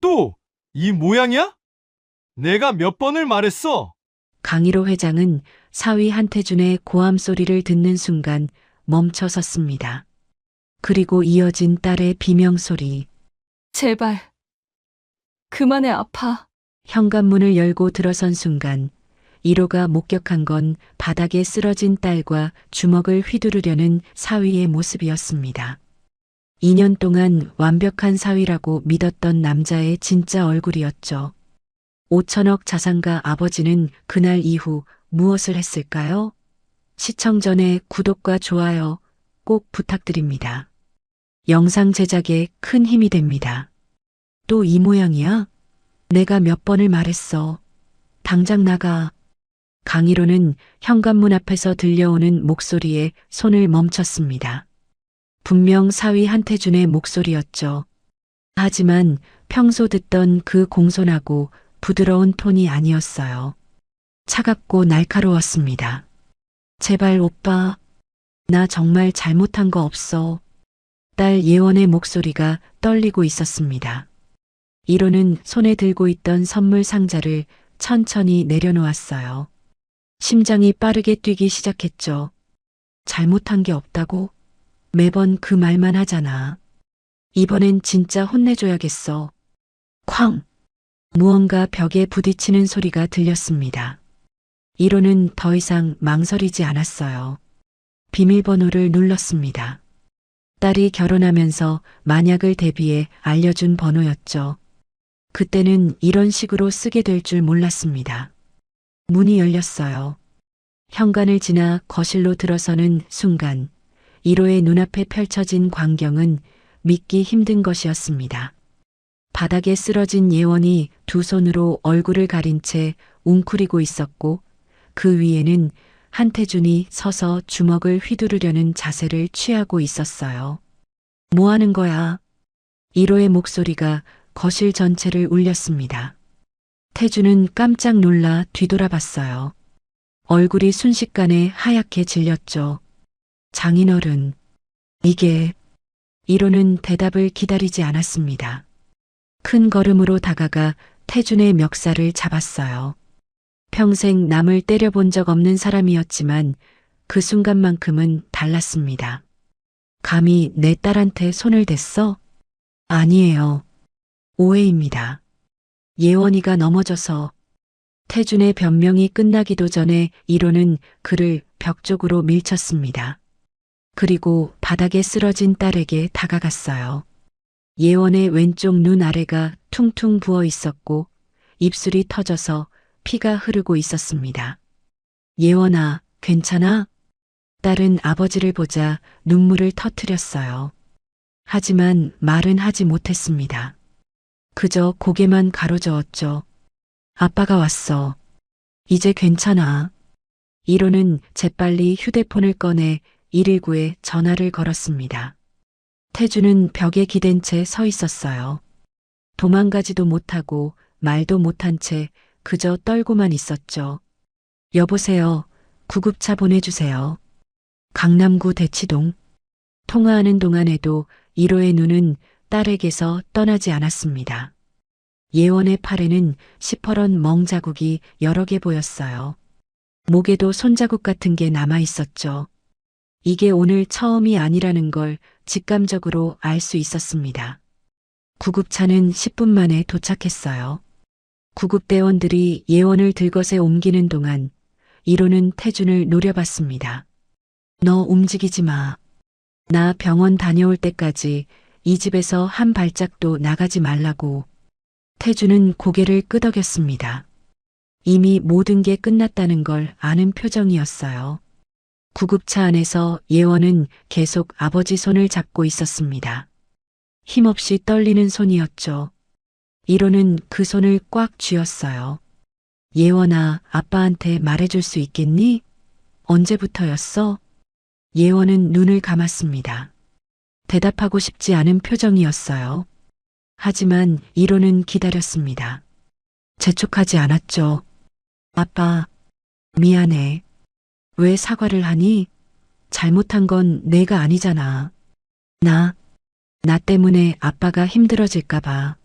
또 이 모양이야? 내가 몇 번을 말했어? 강일호 회장은 사위 한태준의 고함 소리를 듣는 순간 멈춰 섰습니다. 그리고 이어진 딸의 비명소리. 제발. 그만해, 아파. 현관문을 열고 들어선 순간 1호가 목격한 건 바닥에 쓰러진 딸과 주먹을 휘두르려는 사위의 모습이었습니다. 2년 동안 완벽한 사위라고 믿었던 남자의 진짜 얼굴이었죠. 5천억 자산가 아버지는 그날 이후 무엇을 했을까요? 시청 전에 구독과 좋아요 꼭 부탁드립니다. 영상 제작에 큰 힘이 됩니다. 또 이 모양이야? 내가 몇 번을 말했어. 당장 나가. 강일호는 현관문 앞에서 들려오는 목소리에 손을 멈췄습니다. 분명 사위 한태준의 목소리였죠. 하지만 평소 듣던 그 공손하고 부드러운 톤이 아니었어요. 차갑고 날카로웠습니다. 제발 오빠, 나 정말 잘못한 거 없어. 딸 예원의 목소리가 떨리고 있었습니다. 1호는 손에 들고 있던 선물 상자를 천천히 내려놓았어요. 심장이 빠르게 뛰기 시작했죠. 잘못한 게 없다고? 매번 그 말만 하잖아. 이번엔 진짜 혼내줘야겠어. 쾅! 무언가 벽에 부딪히는 소리가 들렸습니다. 1호는 더 이상 망설이지 않았어요. 비밀번호를 눌렀습니다. 딸이 결혼하면서 만약을 대비해 알려준 번호였죠. 그때는 이런 식으로 쓰게 될 줄 몰랐습니다. 문이 열렸어요. 현관을 지나 거실로 들어서는 순간 1호의 눈앞에 펼쳐진 광경은 믿기 힘든 것이었습니다. 바닥에 쓰러진 예원이 두 손으로 얼굴을 가린 채 웅크리고 있었고 그 위에는 한태준이 서서 주먹을 휘두르려는 자세를 취하고 있었어요. 뭐 하는 거야? 1호의 목소리가 거실 전체를 울렸습니다. 태준은 깜짝 놀라 뒤돌아봤어요. 얼굴이 순식간에 하얗게 질렸죠. 장인어른, 이게... 1호는 대답을 기다리지 않았습니다. 큰 걸음으로 다가가 태준의 멱살을 잡았어요. 평생 남을 때려본 적 없는 사람이었지만 그 순간만큼은 달랐습니다. 감히 내 딸한테 손을 댔어? 아니에요. 오해입니다. 예원이가 넘어져서. 태준의 변명이 끝나기도 전에 1호는 그를 벽 쪽으로 밀쳤습니다. 그리고 바닥에 쓰러진 딸에게 다가갔어요. 예원의 왼쪽 눈 아래가 퉁퉁 부어 있었고 입술이 터져서 피가 흐르고 있었습니다. 예원아, 괜찮아? 딸은 아버지를 보자 눈물을 터뜨렸어요. 하지만 말은 하지 못했습니다. 그저 고개만 가로저었죠. 아빠가 왔어. 이제 괜찮아. 1호는 재빨리 휴대폰을 꺼내 119에 전화를 걸었습니다. 태준은 벽에 기댄 채 서 있었어요. 도망가지도 못하고 말도 못한 채 그저 떨고만 있었죠. 여보세요. 구급차 보내주세요. 강남구 대치동. 통화하는 동안에도 1호의 눈은 딸에게서 떠나지 않았습니다. 예원의 팔에는 시퍼런 멍 자국이 여러 개 보였어요. 목에도 손자국 같은 게 남아 있었죠. 이게 오늘 처음이 아니라는 걸 직감적으로 알 수 있었습니다. 구급차는 10분 만에 도착했어요. 구급대원들이 예원을 들것에 옮기는 동안 1호는 태준을 노려봤습니다. 너 움직이지 마. 나 병원 다녀올 때까지 이 집에서 한 발짝도 나가지 말라고. 태준은 고개를 끄덕였습니다. 이미 모든 게 끝났다는 걸 아는 표정이었어요. 구급차 안에서 예원은 계속 아버지 손을 잡고 있었습니다. 힘없이 떨리는 손이었죠. 1호는 그 손을 꽉 쥐었어요. 예원아, 아빠한테 말해줄 수 있겠니? 언제부터였어? 예원은 눈을 감았습니다. 대답하고 싶지 않은 표정이었어요. 하지만 1호는 기다렸습니다. 재촉하지 않았죠. 아빠, 미안해. 왜 사과를 하니? 잘못한 건 내가 아니잖아. 나 때문에 아빠가 힘들어질까 봐.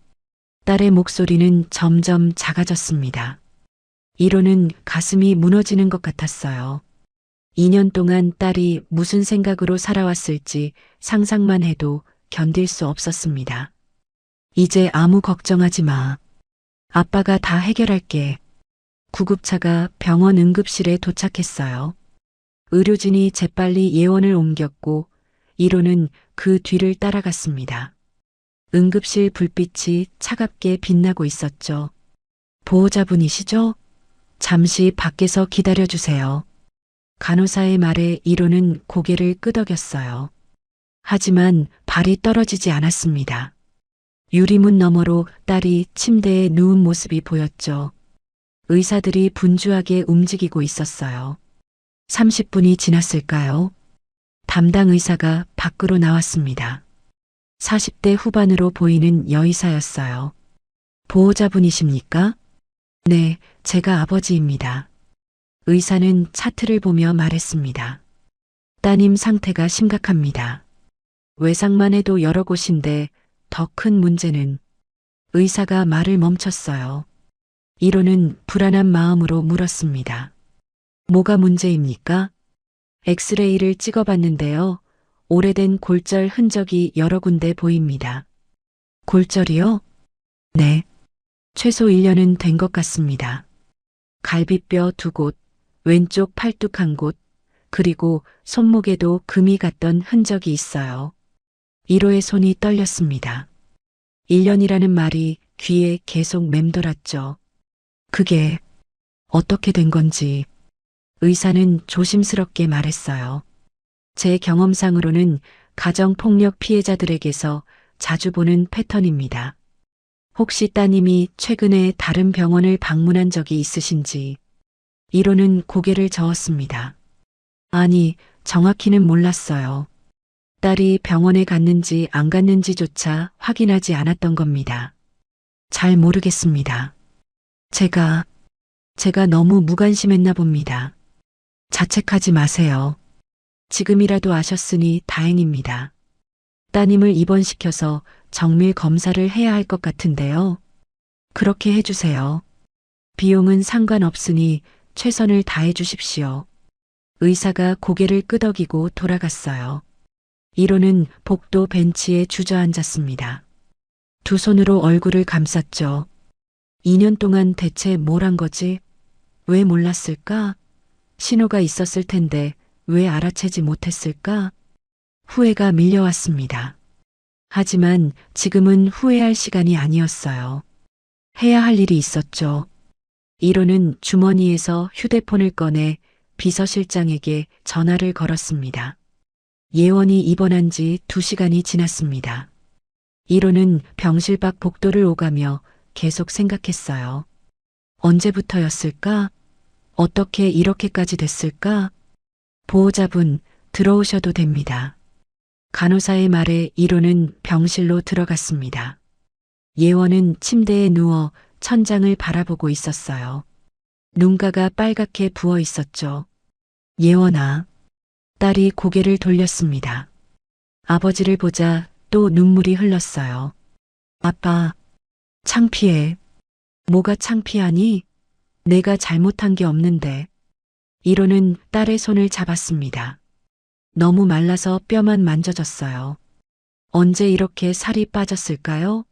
딸의 목소리는 점점 작아졌습니다. 이로는 가슴이 무너지는 것 같았어요. 2년 동안 딸이 무슨 생각으로 살아왔을지 상상만 해도 견딜 수 없었습니다. 이제 아무 걱정하지 마. 아빠가 다 해결할게. 구급차가 병원 응급실에 도착했어요. 의료진이 재빨리 예원을 옮겼고 이로는 그 뒤를 따라갔습니다. 응급실 불빛이 차갑게 빛나고 있었죠. 보호자분이시죠? 잠시 밖에서 기다려주세요. 간호사의 말에 이로는 고개를 끄덕였어요. 하지만 발이 떨어지지 않았습니다. 유리문 너머로 딸이 침대에 누운 모습이 보였죠. 의사들이 분주하게 움직이고 있었어요. 30분이 지났을까요? 담당 의사가 밖으로 나왔습니다. 40대 후반으로 보이는 여의사였어요. 보호자분이십니까? 네, 제가 아버지입니다. 의사는 차트를 보며 말했습니다. 따님 상태가 심각합니다. 외상만 해도 여러 곳인데 더 큰 문제는 의사가 말을 멈췄어요. 이로는 불안한 마음으로 물었습니다. 뭐가 문제입니까? 엑스레이를 찍어봤는데요. 오래된 골절 흔적이 여러 군데 보입니다. 골절이요? 네. 최소 1년은 된 것 같습니다. 갈비뼈 2곳, 왼쪽 팔뚝 1곳, 그리고 손목에도 금이 갔던 흔적이 있어요. 1호의 손이 떨렸습니다. 1년이라는 말이 귀에 계속 맴돌았죠. 그게 어떻게 된 건지 의사는 조심스럽게 말했어요. 제 경험상으로는 가정폭력 피해자들에게서 자주 보는 패턴입니다. 혹시 따님이 최근에 다른 병원을 방문한 적이 있으신지? 1호는 고개를 저었습니다. 아니, 정확히는 몰랐어요. 딸이 병원에 갔는지 안 갔는지조차 확인하지 않았던 겁니다. 잘 모르겠습니다. 제가 너무 무관심했나 봅니다. 자책하지 마세요. 지금이라도 아셨으니 다행입니다. 따님을 입원시켜서 정밀 검사를 해야 할 것 같은데요. 그렇게 해주세요. 비용은 상관없으니 최선을 다해 주십시오. 의사가 고개를 끄덕이고 돌아갔어요. 1호는 복도 벤치에 주저앉았습니다. 두 손으로 얼굴을 감쌌죠. 2년 동안 대체 뭘 한 거지? 왜 몰랐을까? 신호가 있었을 텐데 왜 알아채지 못했을까? 후회가 밀려왔습니다. 하지만 지금은 후회할 시간이 아니었어요. 해야 할 일이 있었죠. 1호는 주머니에서 휴대폰을 꺼내 비서실장에게 전화를 걸었습니다. 예원이 입원한 지 2시간이 지났습니다. 1호는 병실 밖 복도를 오가며 계속 생각했어요. 언제부터였을까? 어떻게 이렇게까지 됐을까? 보호자분, 들어오셔도 됩니다. 간호사의 말에 1호는 병실로 들어갔습니다. 예원은 침대에 누워 천장을 바라보고 있었어요. 눈가가 빨갛게 부어 있었죠. 예원아. 딸이 고개를 돌렸습니다. 아버지를 보자 또 눈물이 흘렀어요. 아빠, 창피해. 뭐가 창피하니? 내가 잘못한 게 없는데. 1호는 딸의 손을 잡았습니다. 너무 말라서 뼈만 만져졌어요. 언제 이렇게 살이 빠졌을까요?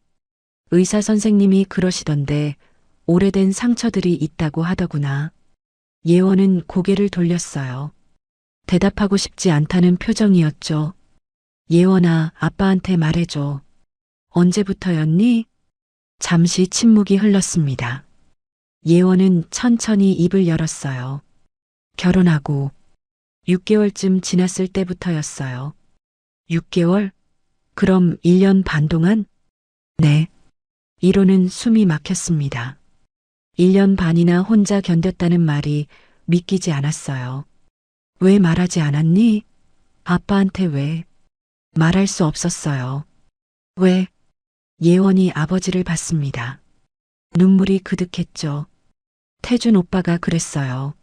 의사 선생님이 그러시던데 오래된 상처들이 있다고 하더구나. 예원은 고개를 돌렸어요. 대답하고 싶지 않다는 표정이었죠. 예원아, 아빠한테 말해줘. 언제부터였니? 잠시 침묵이 흘렀습니다. 예원은 천천히 입을 열었어요. 결혼하고 6개월쯤 지났을 때부터였어요. 6개월? 그럼 1년 반 동안? 네. 1호는 숨이 막혔습니다. 1년 반이나 혼자 견뎠다는 말이 믿기지 않았어요. 왜 말하지 않았니? 아빠한테 왜? 말할 수 없었어요. 왜? 예원이 아버지를 봤습니다. 눈물이 그득했죠. 태준 오빠가 그랬어요.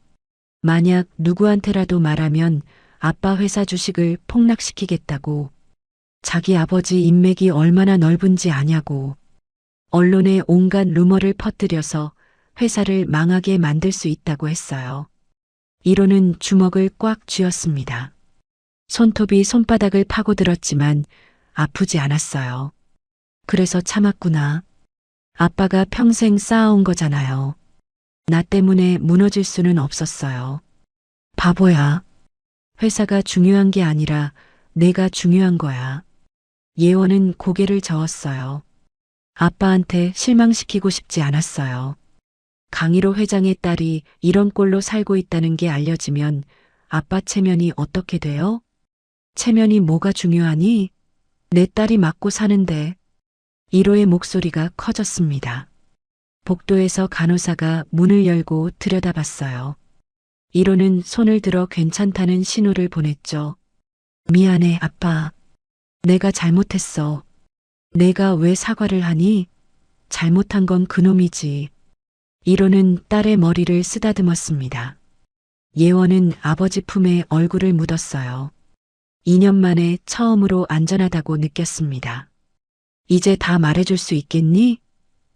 만약 누구한테라도 말하면 아빠 회사 주식을 폭락시키겠다고. 자기 아버지 인맥이 얼마나 넓은지 아냐고. 언론에 온갖 루머를 퍼뜨려서 회사를 망하게 만들 수 있다고 했어요. 이로는 주먹을 꽉 쥐었습니다. 손톱이 손바닥을 파고들었지만 아프지 않았어요. 그래서 참았구나. 아빠가 평생 쌓아온 거잖아요. 나 때문에 무너질 수는 없었어요. 바보야. 회사가 중요한 게 아니라 내가 중요한 거야. 예원은 고개를 저었어요. 아빠한테 실망시키고 싶지 않았어요. 강일호 회장의 딸이 이런 꼴로 살고 있다는 게 알려지면 아빠 체면이 어떻게 돼요? 체면이 뭐가 중요하니? 내 딸이 맞고 사는데. 1호의 목소리가 커졌습니다. 복도에서 간호사가 문을 열고 들여다봤어요. 1호는 손을 들어 괜찮다는 신호를 보냈죠. 미안해, 아빠. 내가 잘못했어. 내가 왜 사과를 하니? 잘못한 건 그놈이지. 1호는 딸의 머리를 쓰다듬었습니다. 예원은 아버지 품에 얼굴을 묻었어요. 2년 만에 처음으로 안전하다고 느꼈습니다. 이제 다 말해줄 수 있겠니?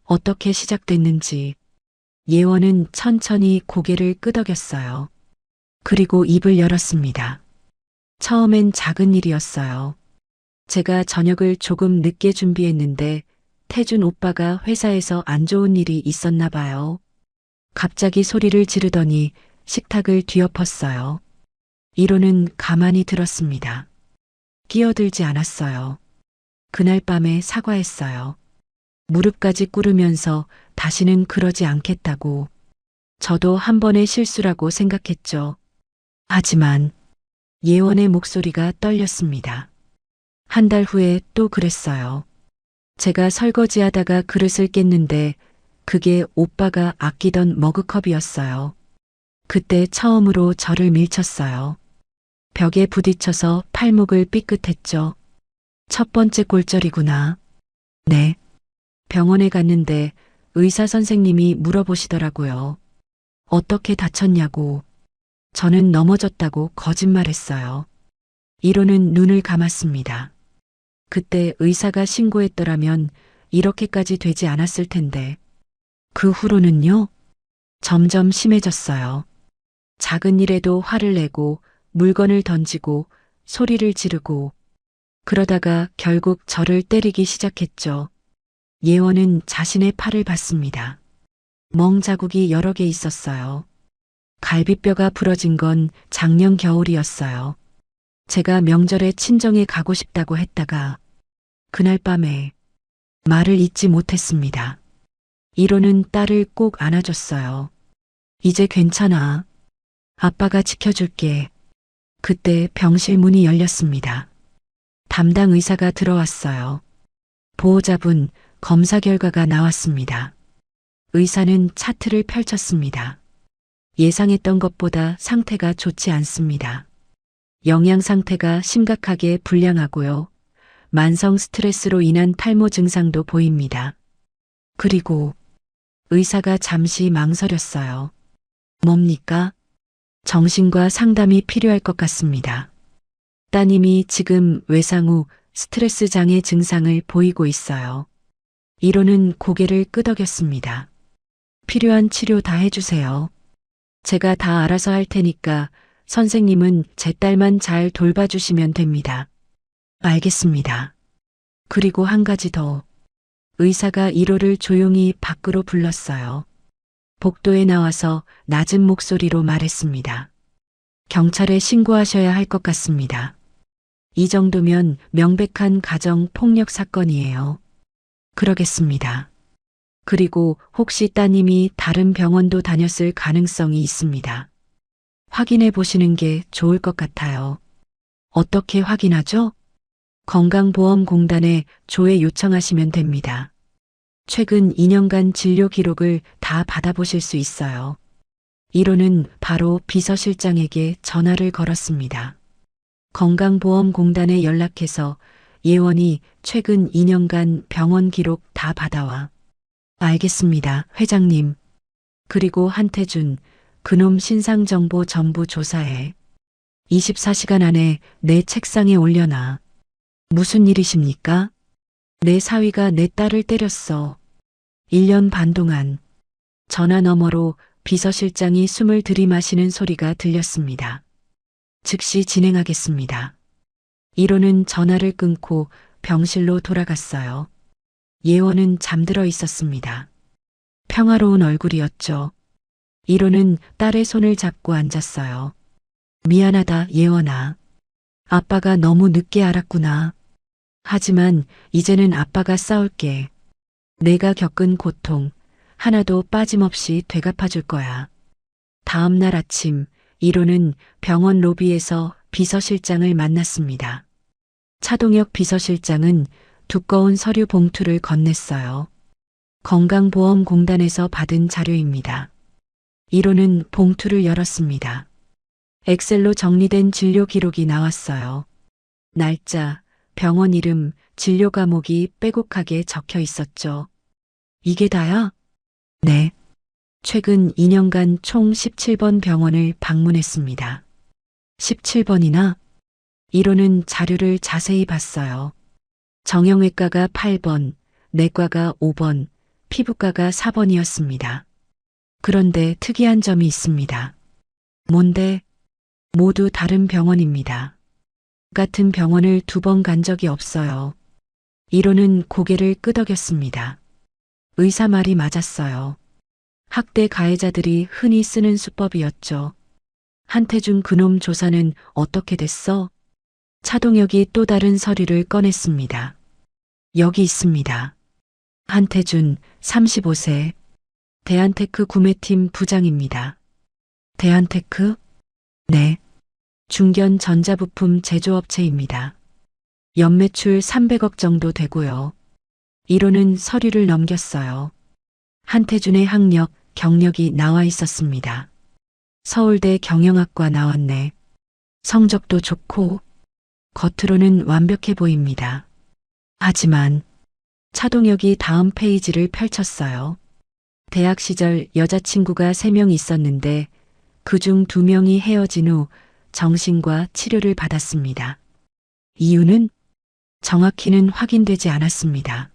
어떻게 시작됐는지. 예원은 천천히 고개를 끄덕였어요. 그리고 입을 열었습니다. 처음엔 작은 일이었어요. 제가 저녁을 조금 늦게 준비했는데 태준 오빠가 회사에서 안 좋은 일이 있었나 봐요. 갑자기 소리를 지르더니 식탁을 뒤엎었어요. 1호는 가만히 들었습니다. 끼어들지 않았어요. 그날 밤에 사과했어요. 무릎까지 꿇으면서 다시는 그러지 않겠다고. 저도 한 번의 실수라고 생각했죠. 하지만 예원의 목소리가 떨렸습니다. 한 달 후에 또 그랬어요. 제가 설거지하다가 그릇을 깼는데 그게 오빠가 아끼던 머그컵이었어요. 그때 처음으로 저를 밀쳤어요. 벽에 부딪혀서 팔목을 삐끗했죠. 첫 번째 골절이구나. 네. 병원에 갔는데 의사 선생님이 물어보시더라고요. 어떻게 다쳤냐고. 저는 넘어졌다고 거짓말했어요. 1호는 눈을 감았습니다. 그때 의사가 신고했더라면 이렇게까지 되지 않았을 텐데. 그 후로는요? 점점 심해졌어요. 작은 일에도 화를 내고 물건을 던지고 소리를 지르고 그러다가 결국 저를 때리기 시작했죠. 예원은 자신의 팔을 봤습니다. 멍 자국이 여러 개 있었어요. 갈비뼈가 부러진 건 작년 겨울이었어요. 제가 명절에 친정에 가고 싶다고 했다가 그날 밤에 말을 잇지 못했습니다. 1호는 딸을 꼭 안아줬어요. 이제 괜찮아. 아빠가 지켜줄게. 그때 병실 문이 열렸습니다. 담당 의사가 들어왔어요. 보호자분, 검사 결과가 나왔습니다. 의사는 차트를 펼쳤습니다. 예상했던 것보다 상태가 좋지 않습니다. 영양 상태가 심각하게 불량하고요. 만성 스트레스로 인한 탈모 증상도 보입니다. 그리고 의사가 잠시 망설였어요. 뭡니까? 정신과 상담이 필요할 것 같습니다. 따님이 지금 외상 후 스트레스 장애 증상을 보이고 있어요. 1호는 고개를 끄덕였습니다. 필요한 치료 다 해주세요. 제가 다 알아서 할 테니까 선생님은 제 딸만 잘 돌봐주시면 됩니다. 알겠습니다. 그리고 한 가지 더. 의사가 1호를 조용히 밖으로 불렀어요. 복도에 나와서 낮은 목소리로 말했습니다. 경찰에 신고하셔야 할 것 같습니다. 이 정도면 명백한 가정 폭력 사건이에요. 그러겠습니다. 그리고 혹시 따님이 다른 병원도 다녔을 가능성이 있습니다. 확인해 보시는 게 좋을 것 같아요. 어떻게 확인하죠? 건강보험공단에 조회 요청하시면 됩니다. 최근 2년간 진료 기록을 다 받아보실 수 있어요. 1호는 바로 비서실장에게 전화를 걸었습니다. 건강보험공단에 연락해서 예원이 최근 2년간 병원 기록 다 받아와. 알겠습니다, 회장님. 그리고 한태준, 그놈 신상정보 전부 조사해. 24시간 안에 내 책상에 올려놔. 무슨 일이십니까? 내 사위가 내 딸을 때렸어. 1년 반 동안 전화 너머로 비서실장이 숨을 들이마시는 소리가 들렸습니다. 즉시 진행하겠습니다. 1호는 전화를 끊고 병실로 돌아갔어요. 예원은 잠들어 있었습니다. 평화로운 얼굴이었죠. 1호는 딸의 손을 잡고 앉았어요. 미안하다, 예원아. 아빠가 너무 늦게 알았구나. 하지만 이제는 아빠가 싸울게. 내가 겪은 고통 하나도 빠짐없이 되갚아줄 거야. 다음 날 아침 1호는 병원 로비에서 비서실장을 만났습니다. 차동혁 비서실장은 두꺼운 서류 봉투를 건넸어요. 건강보험공단에서 받은 자료입니다. 1호는 봉투를 열었습니다. 엑셀로 정리된 진료 기록이 나왔어요. 날짜, 병원 이름, 진료 과목이 빼곡하게 적혀 있었죠. 이게 다야? 네. 최근 2년간 총 17번 병원을 방문했습니다. 17번이나? 1호는 자료를 자세히 봤어요. 정형외과가 8번, 내과가 5번, 피부과가 4번이었습니다. 그런데 특이한 점이 있습니다. 뭔데? 모두 다른 병원입니다. 같은 병원을 2번 간 적이 없어요. 1호는 고개를 끄덕였습니다. 의사 말이 맞았어요. 학대 가해자들이 흔히 쓰는 수법이었죠. 한태준 그놈 조사는 어떻게 됐어? 차동혁이 또 다른 서류를 꺼냈습니다. 여기 있습니다. 한태준, 35세. 대한테크 구매팀 부장입니다. 대한테크? 네. 중견 전자부품 제조업체입니다. 연매출 300억 정도 되고요. 1호는 서류를 넘겼어요. 한태준의 학력, 경력이 나와 있었습니다. 서울대 경영학과 나왔네. 성적도 좋고 겉으로는 완벽해 보입니다. 하지만 차동혁이 다음 페이지를 펼쳤어요. 대학 시절 여자친구가 3명 있었는데 그중 2명이 헤어진 후 정신과 치료를 받았습니다. 이유는 정확히는 확인되지 않았습니다.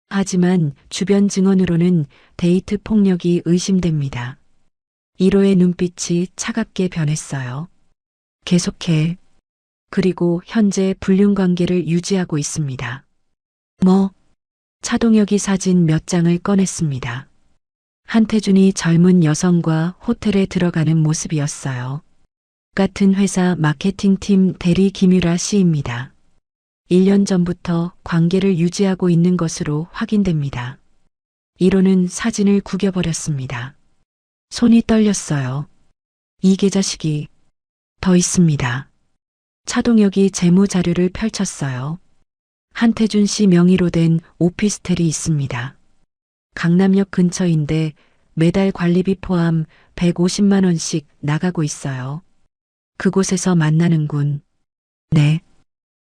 하지만 주변 증언으로는 데이트 폭력이 의심됩니다. 1호의 눈빛이 차갑게 변했어요. 계속해. 그리고 현재 불륜 관계를 유지하고 있습니다. 뭐? 차동혁이 사진 몇 장을 꺼냈습니다. 한태준이 젊은 여성과 호텔에 들어가는 모습이었어요. 같은 회사 마케팅팀 대리 김유라 씨입니다. 1년 전부터 관계를 유지하고 있는 것으로 확인됩니다. 1호는 사진을 구겨버렸습니다. 손이 떨렸어요. 이 계좌식이 더 있습니다. 차동혁이 재무 자료를 펼쳤어요. 한태준 씨 명의로 된 오피스텔이 있습니다. 강남역 근처인데 매달 관리비 포함 150만 원씩 나가고 있어요. 그곳에서 만나는군. 네.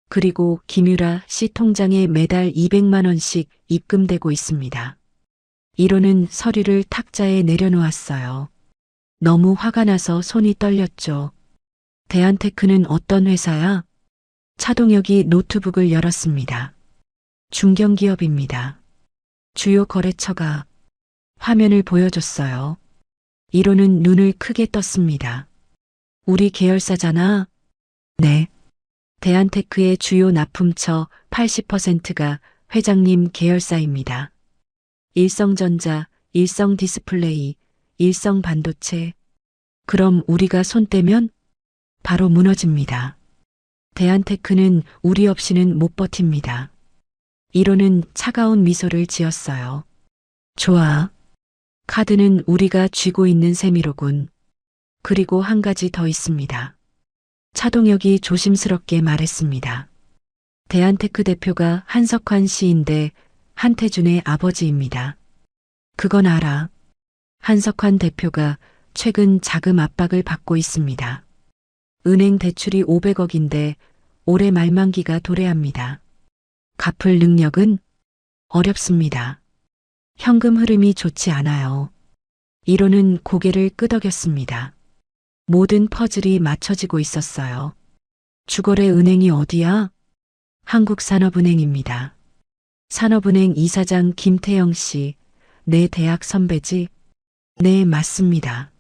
그리고 김유라 씨 통장에 매달 200만 원씩 입금되고 있습니다. 1호는 서류를 탁자에 내려놓았어요. 너무 화가 나서 손이 떨렸죠. 대한테크는 어떤 회사야? 차동혁이 노트북을 열었습니다. 중견기업입니다. 주요 거래처가 화면을 보여줬어요. 1호는 눈을 크게 떴습니다. 우리 계열사잖아. 네. 대한테크의 주요 납품처 80%가 회장님 계열사입니다. 일성전자, 일성디스플레이, 일성반도체. 그럼 우리가 손 떼면 바로 무너집니다. 대한테크는 우리 없이는 못 버팁니다. 1호는 차가운 미소를 지었어요. 좋아. 카드는 우리가 쥐고 있는 셈이로군. 그리고 한 가지 더 있습니다. 차동혁이 조심스럽게 말했습니다. 대한테크 대표가 한석환 씨인데 한태준의 아버지입니다. 그건 알아. 한석환 대표가 최근 자금 압박을 받고 있습니다. 은행 대출이 500억인데 올해 말만기가 도래합니다. 갚을 능력은 어렵습니다. 현금 흐름이 좋지 않아요. 1호는 고개를 끄덕였습니다. 모든 퍼즐이 맞춰지고 있었어요. 주거래 은행이 어디야? 한국산업은행입니다. 산업은행 이사장 김태영 씨, 내 대학 선배지? 네, 맞습니다.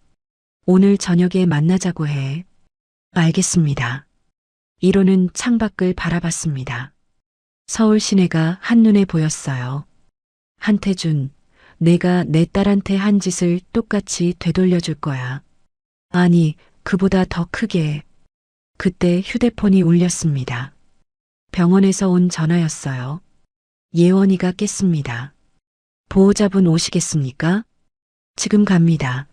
오늘 저녁에 만나자고 해. 알겠습니다. 1호는 창밖을 바라봤습니다. 서울 시내가 한눈에 보였어요. 한태준, 내가 내 딸한테 한 짓을 똑같이 되돌려줄 거야. 아니, 그보다 더 크게. 그때 휴대폰이 울렸습니다. 병원에서 온 전화였어요. 예원이가 깼습니다. 보호자분 오시겠습니까? 지금 갑니다.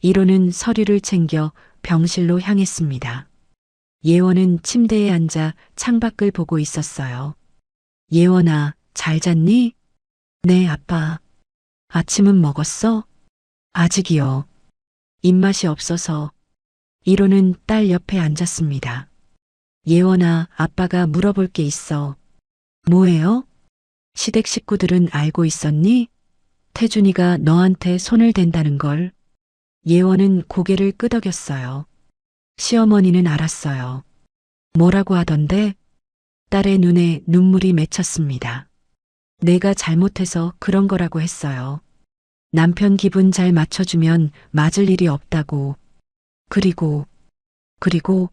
1호는 서류를 챙겨 병실로 향했습니다. 예원은 침대에 앉아 창밖을 보고 있었어요. 예원아, 잘 잤니? 네, 아빠. 아침은 먹었어? 아직이요. 입맛이 없어서. 1호는 딸 옆에 앉았습니다. 예원아, 아빠가 물어볼 게 있어. 뭐예요? 시댁 식구들은 알고 있었니? 태준이가 너한테 손을 댄다는 걸. 예원은 고개를 끄덕였어요. 시어머니는 알았어요. 뭐라고 하던데? 딸의 눈에 눈물이 맺혔습니다. 내가 잘못해서 그런 거라고 했어요. 남편 기분 잘 맞춰주면 맞을 일이 없다고. 그리고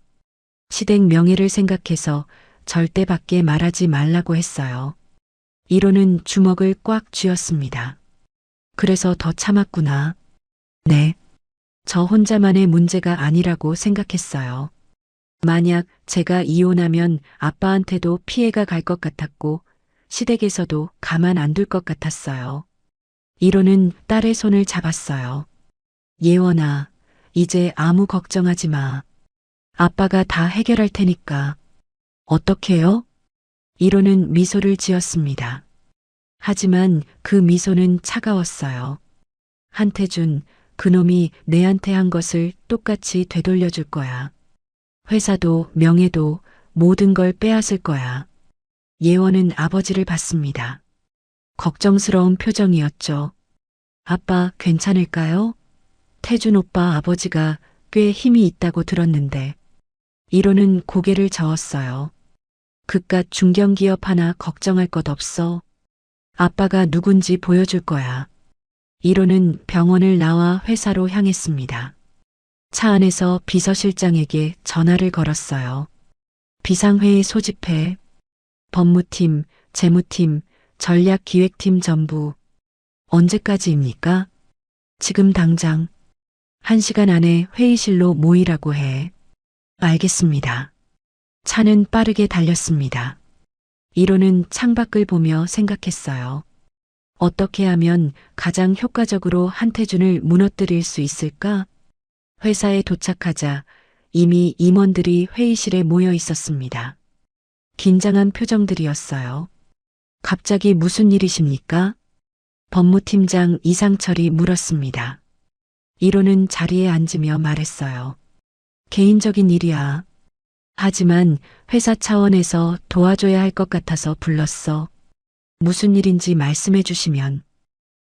시댁 명예를 생각해서 절대 밖에 말하지 말라고 했어요. 1호는 주먹을 꽉 쥐었습니다. 그래서 더 참았구나. 네. 저 혼자만의 문제가 아니라고 생각했어요. 만약 제가 이혼하면 아빠한테도 피해가 갈 것 같았고 시댁에서도 가만 안 둘 것 같았어요. 1호는 딸의 손을 잡았어요. 예원아, 이제 아무 걱정하지 마. 아빠가 다 해결할 테니까. 어떻게요? 1호는 미소를 지었습니다. 하지만 그 미소는 차가웠어요. 한태준, 그놈이 내한테 한 것을 똑같이 되돌려줄 거야. 회사도 명예도 모든 걸 빼앗을 거야. 예원은 아버지를 봤습니다. 걱정스러운 표정이었죠. 아빠 괜찮을까요? 태준 오빠 아버지가 꽤 힘이 있다고 들었는데. 1호는 고개를 저었어요. 그깟 중견기업 하나 걱정할 것 없어. 아빠가 누군지 보여줄 거야. 1호는 병원을 나와 회사로 향했습니다. 차 안에서 비서실장에게 전화를 걸었어요. 비상회의 소집해. 법무팀, 재무팀, 전략기획팀 전부. 언제까지입니까? 지금 당장. 1시간 안에 회의실로 모이라고 해. 알겠습니다. 차는 빠르게 달렸습니다. 1호는 창밖을 보며 생각했어요. 어떻게 하면 가장 효과적으로 한태준을 무너뜨릴 수 있을까? 회사에 도착하자 이미 임원들이 회의실에 모여 있었습니다. 긴장한 표정들이었어요. 갑자기 무슨 일이십니까? 법무팀장 이상철이 물었습니다. 1호는 자리에 앉으며 말했어요. 개인적인 일이야. 하지만 회사 차원에서 도와줘야 할 것 같아서 불렀어. 무슨 일인지 말씀해 주시면.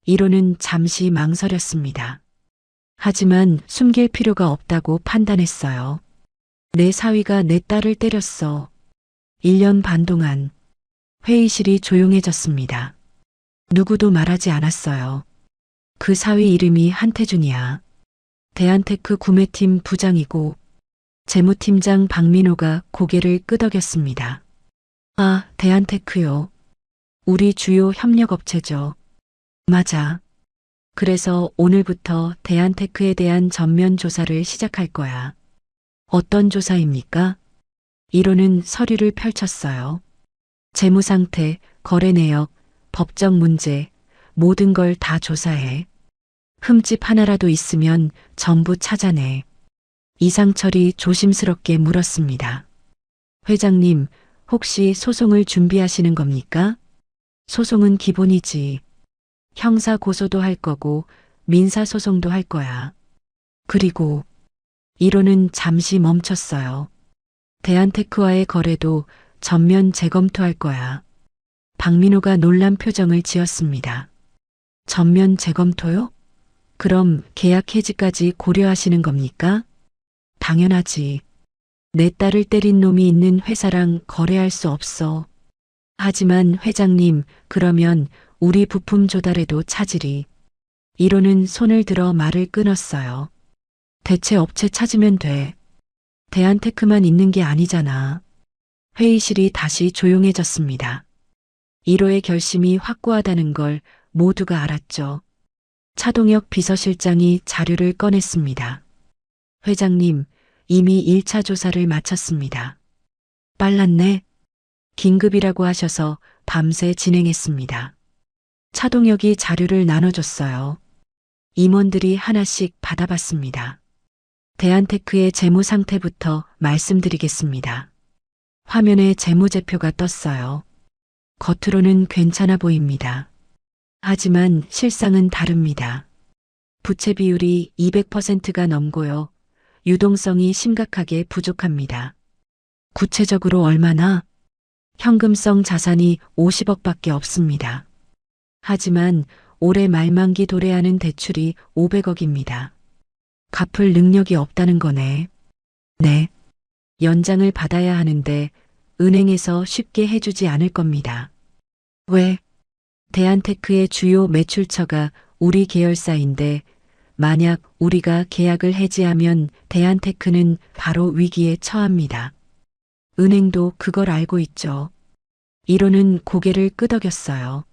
1호는 잠시 망설였습니다. 하지만 숨길 필요가 없다고 판단했어요. 내 사위가 내 딸을 때렸어. 1년 반 동안. 회의실이 조용해졌습니다. 누구도 말하지 않았어요. 그 사위 이름이 한태준이야. 대한테크 구매팀 부장이고 재무팀장 박민호가 고개를 끄덕였습니다. 아, 대한테크요. 우리 주요 협력업체죠. 맞아. 그래서 오늘부터 대한테크에 대한 전면 조사를 시작할 거야. 어떤 조사입니까? 1호는 서류를 펼쳤어요. 재무 상태, 거래 내역, 법적 문제, 모든 걸 다 조사해. 흠집 하나라도 있으면 전부 찾아내. 이상철이 조심스럽게 물었습니다. 회장님, 혹시 소송을 준비하시는 겁니까? 소송은 기본이지. 형사 고소도 할 거고 민사 소송도 할 거야. 그리고 1호는 잠시 멈췄어요. 대한테크와의 거래도 전면 재검토할 거야. 박민호가 놀란 표정을 지었습니다. 전면 재검토요? 그럼 계약 해지까지 고려하시는 겁니까? 당연하지. 내 딸을 때린 놈이 있는 회사랑 거래할 수 없어. 하지만 회장님, 그러면 우리 부품 조달에도 차질이. 1호는 손을 들어 말을 끊었어요. 대체 업체 찾으면 돼. 대한테크만 있는 게 아니잖아. 회의실이 다시 조용해졌습니다. 1호의 결심이 확고하다는 걸 모두가 알았죠. 차동혁 비서실장이 자료를 꺼냈습니다. 회장님, 이미 1차 조사를 마쳤습니다. 빨랐네. 긴급이라고 하셔서 밤새 진행했습니다. 차동혁이 자료를 나눠줬어요. 임원들이 하나씩 받아봤습니다. 대한테크의 재무 상태부터 말씀드리겠습니다. 화면에 재무제표가 떴어요. 겉으로는 괜찮아 보입니다. 하지만 실상은 다릅니다. 부채 비율이 200%가 넘고요. 유동성이 심각하게 부족합니다. 구체적으로 얼마나? 현금성 자산이 50억밖에 없습니다. 하지만 올해 말만기 도래하는 대출이 500억입니다. 갚을 능력이 없다는 거네. 네. 연장을 받아야 하는데 은행에서 쉽게 해주지 않을 겁니다. 왜? 대한테크의 주요 매출처가 우리 계열사인데 만약 우리가 계약을 해지하면 대한테크는 바로 위기에 처합니다. 은행도 그걸 알고 있죠. 1호는 고개를 끄덕였어요.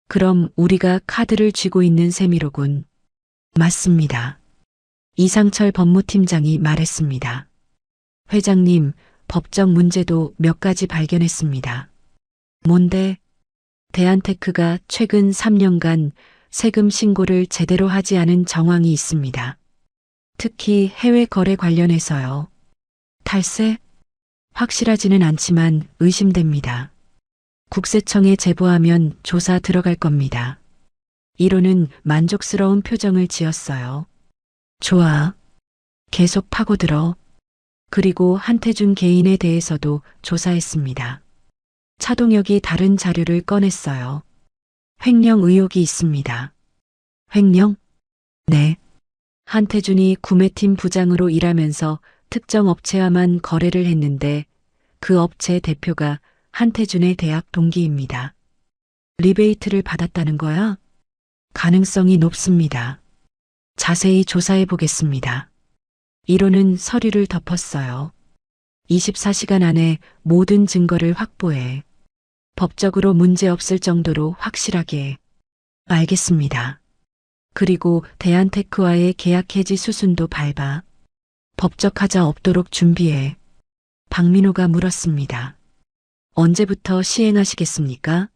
그럼 우리가 카드를 쥐고 있는 셈이로군. 맞습니다. 이상철 법무팀장이 말했습니다. 회장님, 법적 문제도 몇 가지 발견했습니다. 뭔데? 대한테크가 최근 3년간 세금 신고를 제대로 하지 않은 정황이 있습니다. 특히 해외 거래 관련해서요. 탈세? 확실하지는 않지만 의심됩니다. 국세청에 제보하면 조사 들어갈 겁니다. 1호는 만족스러운 표정을 지었어요. 좋아. 계속 파고들어. 그리고 한태준 개인에 대해서도 조사했습니다. 차동혁이 다른 자료를 꺼냈어요. 횡령 의혹이 있습니다. 횡령? 네. 한태준이 구매팀 부장으로 일하면서 특정 업체와만 거래를 했는데 그 업체 대표가 한태준의 대학 동기입니다. 리베이트를 받았다는 거야? 가능성이 높습니다. 자세히 조사해 보겠습니다. 1호는 서류를 덮었어요. 24시간 안에 모든 증거를 확보해. 법적으로 문제 없을 정도로 확실하게. 알겠습니다. 그리고 대한테크와의 계약 해지 수순도 밟아. 법적 하자 없도록 준비해. 박민호가 물었습니다. 언제부터 시행하시겠습니까?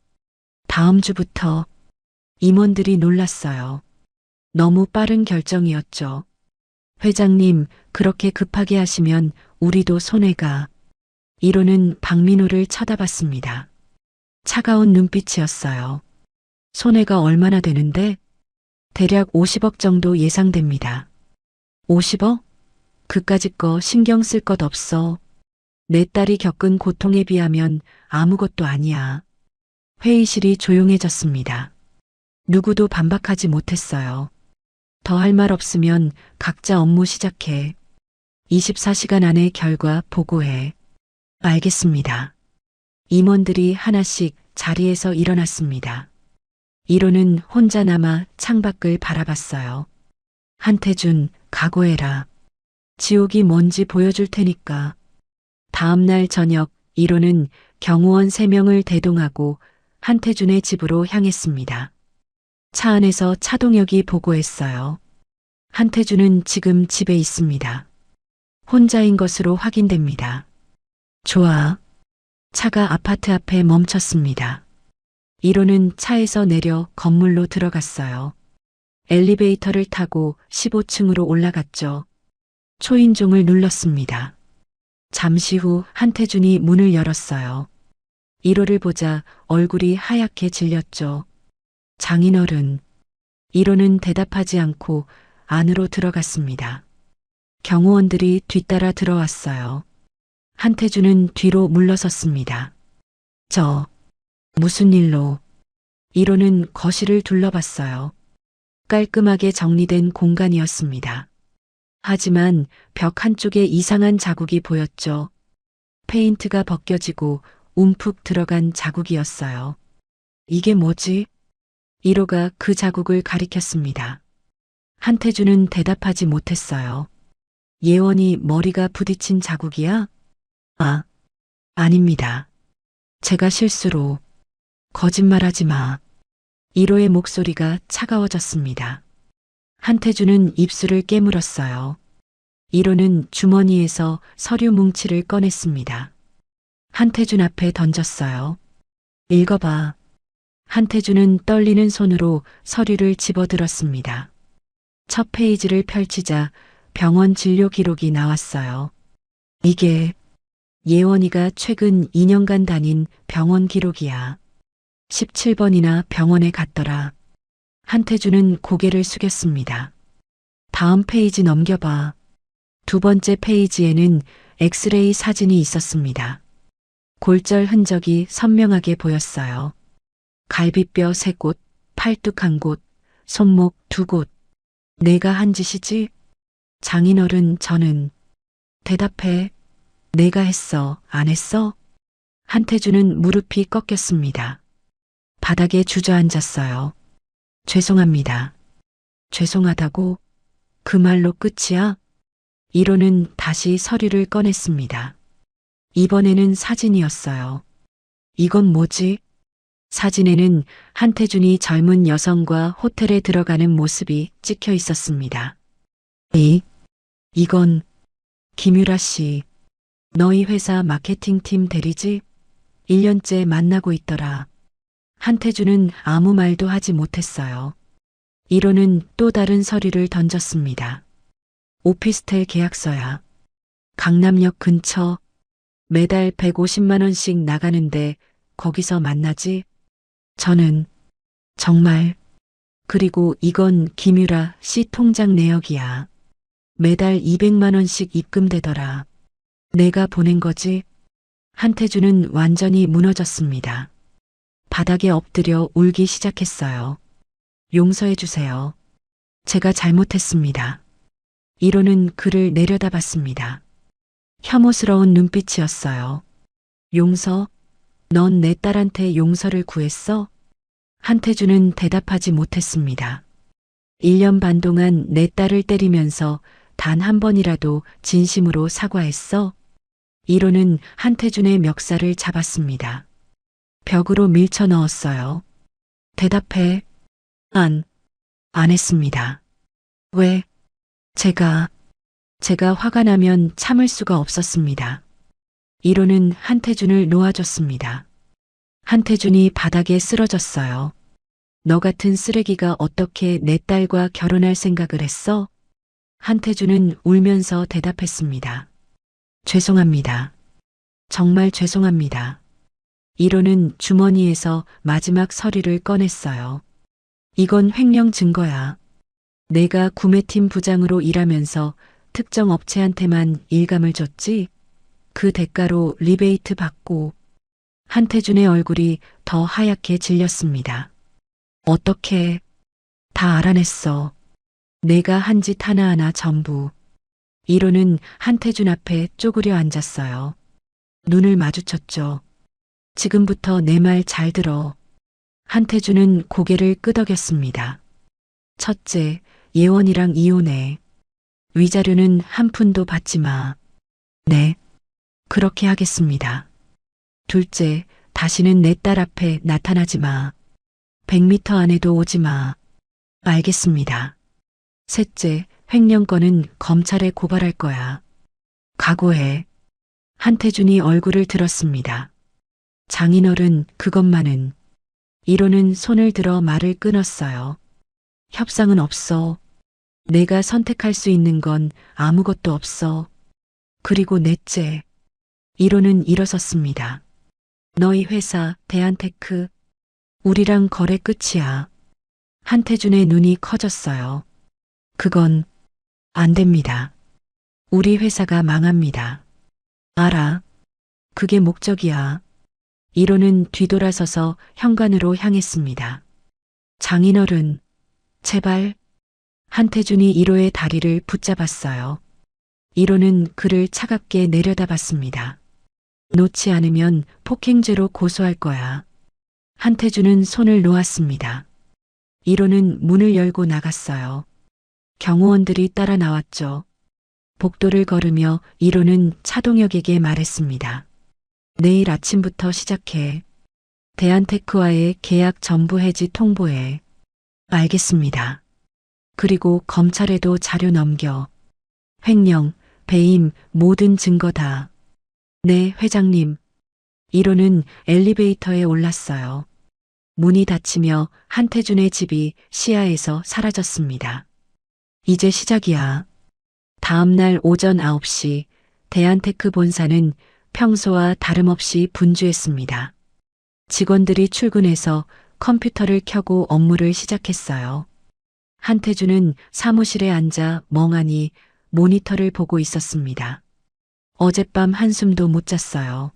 다음 주부터. 임원들이 놀랐어요. 너무 빠른 결정이었죠. 회장님, 그렇게 급하게 하시면 우리도 손해가. 1호는 박민호를 쳐다봤습니다. 차가운 눈빛이었어요. 손해가 얼마나 되는데? 대략 50억 정도 예상됩니다. 50억? 그까짓 거 신경 쓸 것 없어. 내 딸이 겪은 고통에 비하면 아무것도 아니야. 회의실이 조용해졌습니다. 누구도 반박하지 못했어요. 더 할 말 없으면 각자 업무 시작해. 24시간 안에 결과 보고해. 알겠습니다. 임원들이 하나씩 자리에서 일어났습니다. 1호는 혼자 남아 창밖을 바라봤어요. 한태준, 각오해라. 지옥이 뭔지 보여줄 테니까. 다음 날 저녁 1호는 경호원 3명을 대동하고 한태준의 집으로 향했습니다. 차 안에서 차동혁이 보고했어요. 한태준은 지금 집에 있습니다. 혼자인 것으로 확인됩니다. 좋아. 차가 아파트 앞에 멈췄습니다. 1호는 차에서 내려 건물로 들어갔어요. 엘리베이터를 타고 15층으로 올라갔죠. 초인종을 눌렀습니다. 잠시 후 한태준이 문을 열었어요. 1호를 보자 얼굴이 하얗게 질렸죠. 장인어른. 1호는 대답하지 않고 안으로 들어갔습니다. 경호원들이 뒤따라 들어왔어요. 한태준은 뒤로 물러섰습니다. 무슨 일로? 1호는 거실을 둘러봤어요. 깔끔하게 정리된 공간이었습니다. 하지만 벽 한쪽에 이상한 자국이 보였죠. 페인트가 벗겨지고 움푹 들어간 자국이었어요. 이게 뭐지? 1호가 그 자국을 가리켰습니다. 한태준은 대답하지 못했어요. 예원이 머리가 부딪힌 자국이야? 아, 아닙니다. 제가 실수로. 거짓말하지 마. 1호의 목소리가 차가워졌습니다. 한태준은 입술을 깨물었어요. 1호는 주머니에서 서류 뭉치를 꺼냈습니다. 한태준 앞에 던졌어요. 읽어봐. 한태준은 떨리는 손으로 서류를 집어들었습니다. 첫 페이지를 펼치자 병원 진료 기록이 나왔어요. 이게 예원이가 최근 2년간 다닌 병원 기록이야. 17번이나 병원에 갔더라. 한태준은 고개를 숙였습니다. 다음 페이지 넘겨봐. 두 번째 페이지에는 엑스레이 사진이 있었습니다. 골절 흔적이 선명하게 보였어요. 갈비뼈 3곳, 팔뚝 1곳, 손목 2곳. 내가 한 짓이지? 장인어른, 저는. 대답해. 내가 했어, 안 했어? 한태준은 무릎이 꺾였습니다. 바닥에 주저앉았어요. 죄송합니다. 죄송하다고? 그 말로 끝이야? 1호는 다시 서류를 꺼냈습니다. 이번에는 사진이었어요. 이건 뭐지? 사진에는 한태준이 젊은 여성과 호텔에 들어가는 모습이 찍혀 있었습니다. 이건 김유라 씨. 너희 회사 마케팅팀 대리지? 1년째 만나고 있더라. 한태준은 아무 말도 하지 못했어요. 1호는 또 다른 서류를 던졌습니다. 오피스텔 계약서야. 강남역 근처. 매달 150만 원씩 나가는데 거기서 만나지? 저는 정말. 그리고 이건 김유라 씨 통장 내역이야. 매달 200만 원씩 입금되더라. 내가 보낸 거지? 한태준은 완전히 무너졌습니다. 바닥에 엎드려 울기 시작했어요. 용서해 주세요. 제가 잘못했습니다. 1호는 그를 내려다봤습니다. 혐오스러운 눈빛이었어요. 용서? 넌 내 딸한테 용서를 구했어? 한태준은 대답하지 못했습니다. 1년 반 동안 내 딸을 때리면서 단 한 번이라도 진심으로 사과했어? 1호는 한태준의 멱살을 잡았습니다. 벽으로 밀쳐 넣었어요. 대답해. 안 했습니다. 왜? 제가 화가 나면 참을 수가 없었습니다. 1호는 한태준을 놓아줬습니다. 한태준이 바닥에 쓰러졌어요. 너 같은 쓰레기가 어떻게 내 딸과 결혼할 생각을 했어? 한태준은 울면서 대답했습니다. 죄송합니다. 정말 죄송합니다. 1호는 주머니에서 마지막 서류를 꺼냈어요. 이건 횡령 증거야. 내가 구매팀 부장으로 일하면서 특정 업체한테만 일감을 줬지? 그 대가로 리베이트 받고. 한태준의 얼굴이 더 하얗게 질렸습니다. 어떻게? 다 알아냈어. 내가 한 짓 하나하나 전부. 1호는 한태준 앞에 쪼그려 앉았어요. 눈을 마주쳤죠. 지금부터 내 말 잘 들어. 한태준은 고개를 끄덕였습니다. 첫째, 예원이랑 이혼해. 위자료는 한 푼도 받지 마. 네, 그렇게 하겠습니다. 둘째, 다시는 내 딸 앞에 나타나지 마. 100m 안에도 오지 마. 알겠습니다. 셋째, 횡령건은 검찰에 고발할 거야. 각오해. 한태준이 얼굴을 들었습니다. 장인어른, 그것만은. 1호는 손을 들어 말을 끊었어요. 협상은 없어. 내가 선택할 수 있는 건 아무것도 없어. 그리고 넷째. 1호는 일어섰습니다. 너희 회사 대한테크. 우리랑 거래 끝이야. 한태준의 눈이 커졌어요. 그건 안 됩니다. 우리 회사가 망합니다. 알아. 그게 목적이야. 1호는 뒤돌아서서 현관으로 향했습니다. 장인어른, 제발. 한태준이 1호의 다리를 붙잡았어요. 1호는 그를 차갑게 내려다봤습니다. 놓지 않으면 폭행죄로 고소할 거야. 한태준은 손을 놓았습니다. 이로는 문을 열고 나갔어요. 경호원들이 따라 나왔죠. 복도를 걸으며 이로는 차동혁에게 말했습니다. 내일 아침부터 시작해. 대한테크와의 계약 전부 해지 통보해. 알겠습니다. 그리고 검찰에도 자료 넘겨. 횡령, 배임, 모든 증거 다. 네, 회장님. 이로는 엘리베이터에 올랐어요. 문이 닫히며 한태준의 집이 시야에서 사라졌습니다. 이제 시작이야. 다음 날 오전 9시 대한테크 본사는 평소와 다름없이 분주했습니다. 직원들이 출근해서 컴퓨터를 켜고 업무를 시작했어요. 한태준은 사무실에 앉아 멍하니 모니터를 보고 있었습니다. 어젯밤 한숨도 못 잤어요.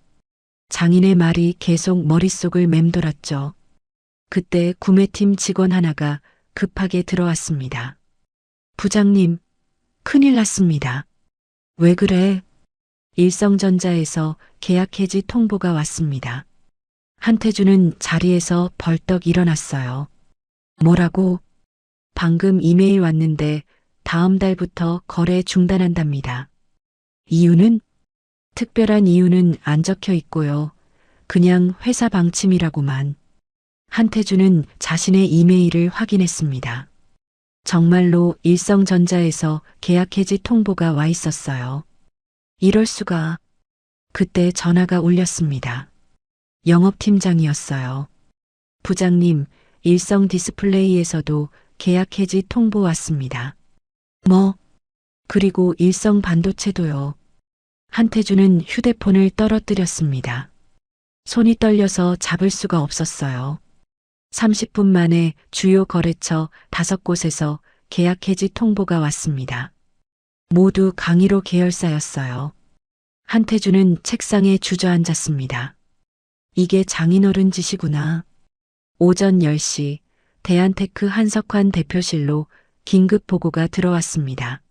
장인의 말이 계속 머릿속을 맴돌았죠. 그때 구매팀 직원 하나가 급하게 들어왔습니다. 부장님, 큰일 났습니다. 왜 그래? 일성전자에서 계약 해지 통보가 왔습니다. 한태준은 자리에서 벌떡 일어났어요. 뭐라고? 방금 이메일 왔는데 다음 달부터 거래 중단한답니다. 이유는? 특별한 이유는 안 적혀 있고요. 그냥 회사 방침이라고만. 한태준은 자신의 이메일을 확인했습니다. 정말로 일성전자에서 계약 해지 통보가 와 있었어요. 이럴 수가. 그때 전화가 울렸습니다. 영업팀장이었어요. 부장님, 일성 디스플레이에서도 계약 해지 통보 왔습니다. 뭐? 그리고 일성 반도체도요. 한태준은 휴대폰을 떨어뜨렸습니다. 손이 떨려서 잡을 수가 없었어요. 30분 만에 주요 거래처 5곳에서 계약 해지 통보가 왔습니다. 모두 강의로 계열사였어요. 한태준은 책상에 주저앉았습니다. 이게 장인어른 짓이구나. 오전 10시 대한테크 한석환 대표실로 긴급 보고가 들어왔습니다.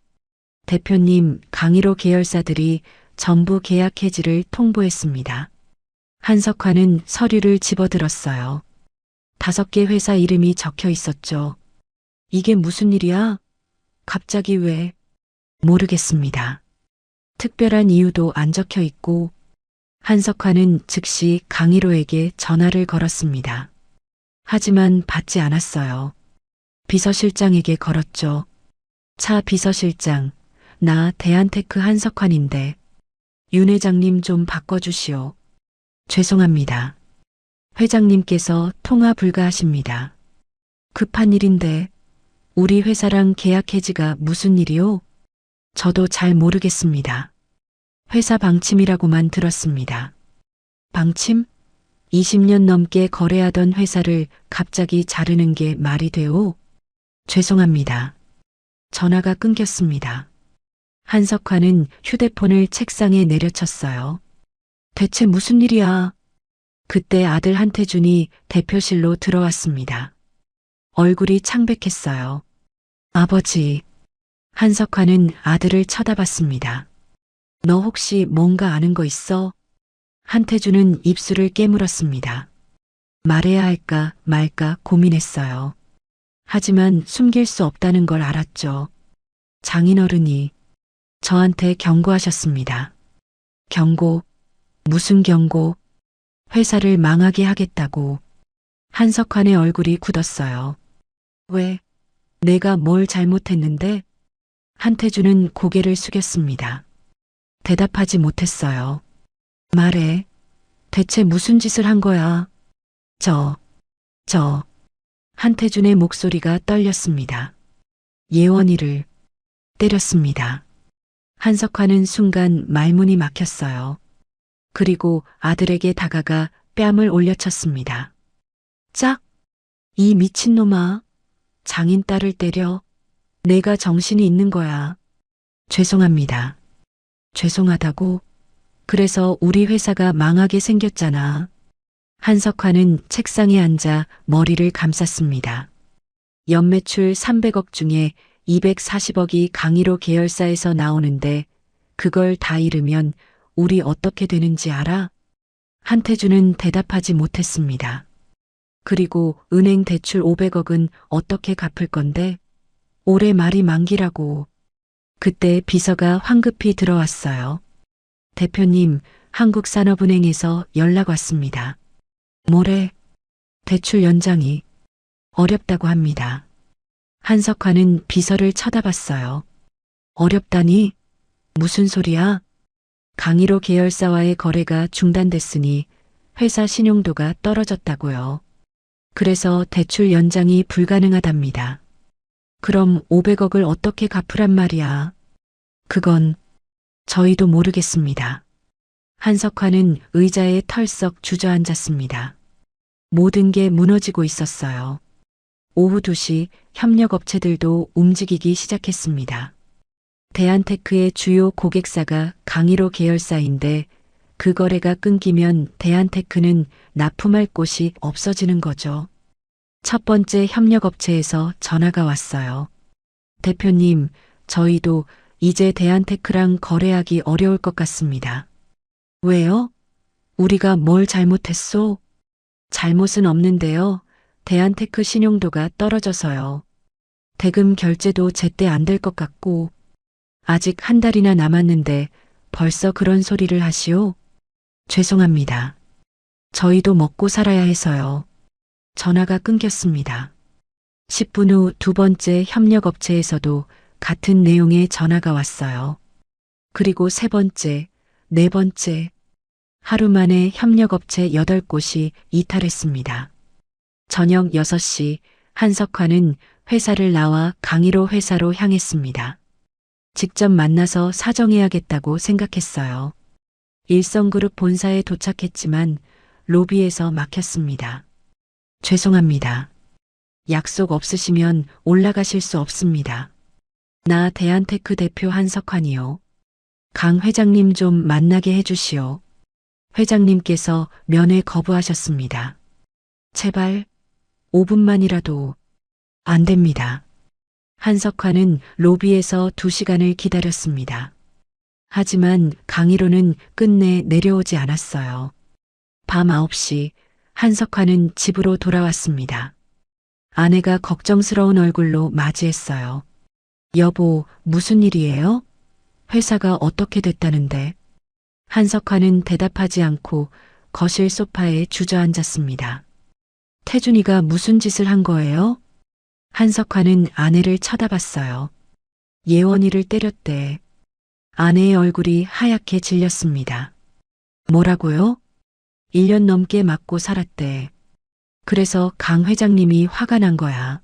대표님, 강의로 계열사들이 전부 계약 해지를 통보했습니다. 한석환은 서류를 집어들었어요. 5개 회사 이름이 적혀 있었죠. 이게 무슨 일이야? 갑자기 왜? 모르겠습니다. 특별한 이유도 안 적혀 있고. 한석환은 즉시 강희로에게 전화를 걸었습니다. 하지만 받지 않았어요. 비서실장에게 걸었죠. 차 비서실장, 나 대한테크 한석환인데 윤 회장님 좀 바꿔주시오. 죄송합니다. 회장님께서 통화 불가하십니다. 급한 일인데 우리 회사랑 계약 해지가 무슨 일이요? 저도 잘 모르겠습니다. 회사 방침이라고만 들었습니다. 방침? 20년 넘게 거래하던 회사를 갑자기 자르는 게 말이 돼요? 죄송합니다. 전화가 끊겼습니다. 한석환은 휴대폰을 책상에 내려쳤어요. 대체 무슨 일이야? 그때 아들 한태준이 대표실로 들어왔습니다. 얼굴이 창백했어요. 아버지. 한석환은 아들을 쳐다봤습니다. 너 혹시 뭔가 아는 거 있어? 한태준은 입술을 깨물었습니다. 말해야 할까 말까 고민했어요. 하지만 숨길 수 없다는 걸 알았죠. 장인어른이 저한테 경고하셨습니다. 경고? 무슨 경고? 회사를 망하게 하겠다고. 한석환의 얼굴이 굳었어요. 왜? 내가 뭘 잘못했는데? 한태준은 고개를 숙였습니다. 대답하지 못했어요. 말해. 대체 무슨 짓을 한 거야? 저. 한태준의 목소리가 떨렸습니다. 예원이를 때렸습니다. 한석환은 순간 말문이 막혔어요. 그리고 아들에게 다가가 뺨을 올려쳤습니다. 짝! 이 미친놈아. 장인 딸을 때려. 내가 정신이 있는 거야. 죄송합니다. 죄송하다고? 그래서 우리 회사가 망하게 생겼잖아. 한석환은 책상에 앉아 머리를 감쌌습니다. 연매출 300억 중에 240억이 강의로 계열사에서 나오는데 그걸 다 잃으면 우리 어떻게 되는지 알아? 한태준은 대답하지 못했습니다. 그리고 은행 대출 500억은 어떻게 갚을 건데? 올해 말이 만기라고. 그때 비서가 황급히 들어왔어요. 대표님, 한국산업은행에서 연락 왔습니다. 뭐래? 대출 연장이 어렵다고 합니다. 한석환은 비서를 쳐다봤어요. 어렵다니? 무슨 소리야? 강일호 계열사와의 거래가 중단됐으니 회사 신용도가 떨어졌다고요. 그래서 대출 연장이 불가능하답니다. 그럼 500억을 어떻게 갚으란 말이야? 그건 저희도 모르겠습니다. 한석환은 의자에 털썩 주저앉았습니다. 모든 게 무너지고 있었어요. 오후 2시 협력업체들도 움직이기 시작했습니다. 대한테크의 주요 고객사가 강일호 계열사인데 그 거래가 끊기면 대한테크는 납품할 곳이 없어지는 거죠. 첫 번째 협력업체에서 전화가 왔어요. 대표님, 저희도 이제 대한테크랑 거래하기 어려울 것 같습니다. 왜요? 우리가 뭘 잘못했소? 잘못은 없는데요. 대한테크 신용도가 떨어져서요. 대금 결제도 제때 안 될 것 같고 아직 한 달이나 남았는데 벌써 그런 소리를 하시오? 죄송합니다. 저희도 먹고 살아야 해서요. 전화가 끊겼습니다. 10분 후 두 번째 협력업체에서도 같은 내용의 전화가 왔어요. 그리고 세 번째, 네 번째. 하루 만에 협력업체 8곳이 이탈했습니다. 저녁 6시 한석환은 회사를 나와 강일호 회사로 향했습니다. 직접 만나서 사정해야겠다고 생각했어요. 일성그룹 본사에 도착했지만 로비에서 막혔습니다. 죄송합니다. 약속 없으시면 올라가실 수 없습니다. 나 대한테크 대표 한석환이요. 강 회장님 좀 만나게 해주시오. 회장님께서 면회 거부하셨습니다. 제발 5분만이라도 안 됩니다. 한석환은 로비에서 2시간을 기다렸습니다. 하지만 강일호는 끝내 내려오지 않았어요. 밤 9시 한석환은 집으로 돌아왔습니다. 아내가 걱정스러운 얼굴로 맞이했어요. 여보, 무슨 일이에요? 회사가 어떻게 됐다는데? 한석환은 대답하지 않고 거실 소파에 주저앉았습니다. 태준이가 무슨 짓을 한 거예요? 한석환은 아내를 쳐다봤어요. 예원이를 때렸대. 아내의 얼굴이 하얗게 질렸습니다. 뭐라고요? 1년 넘게 맞고 살았대. 그래서 강 회장님이 화가 난 거야.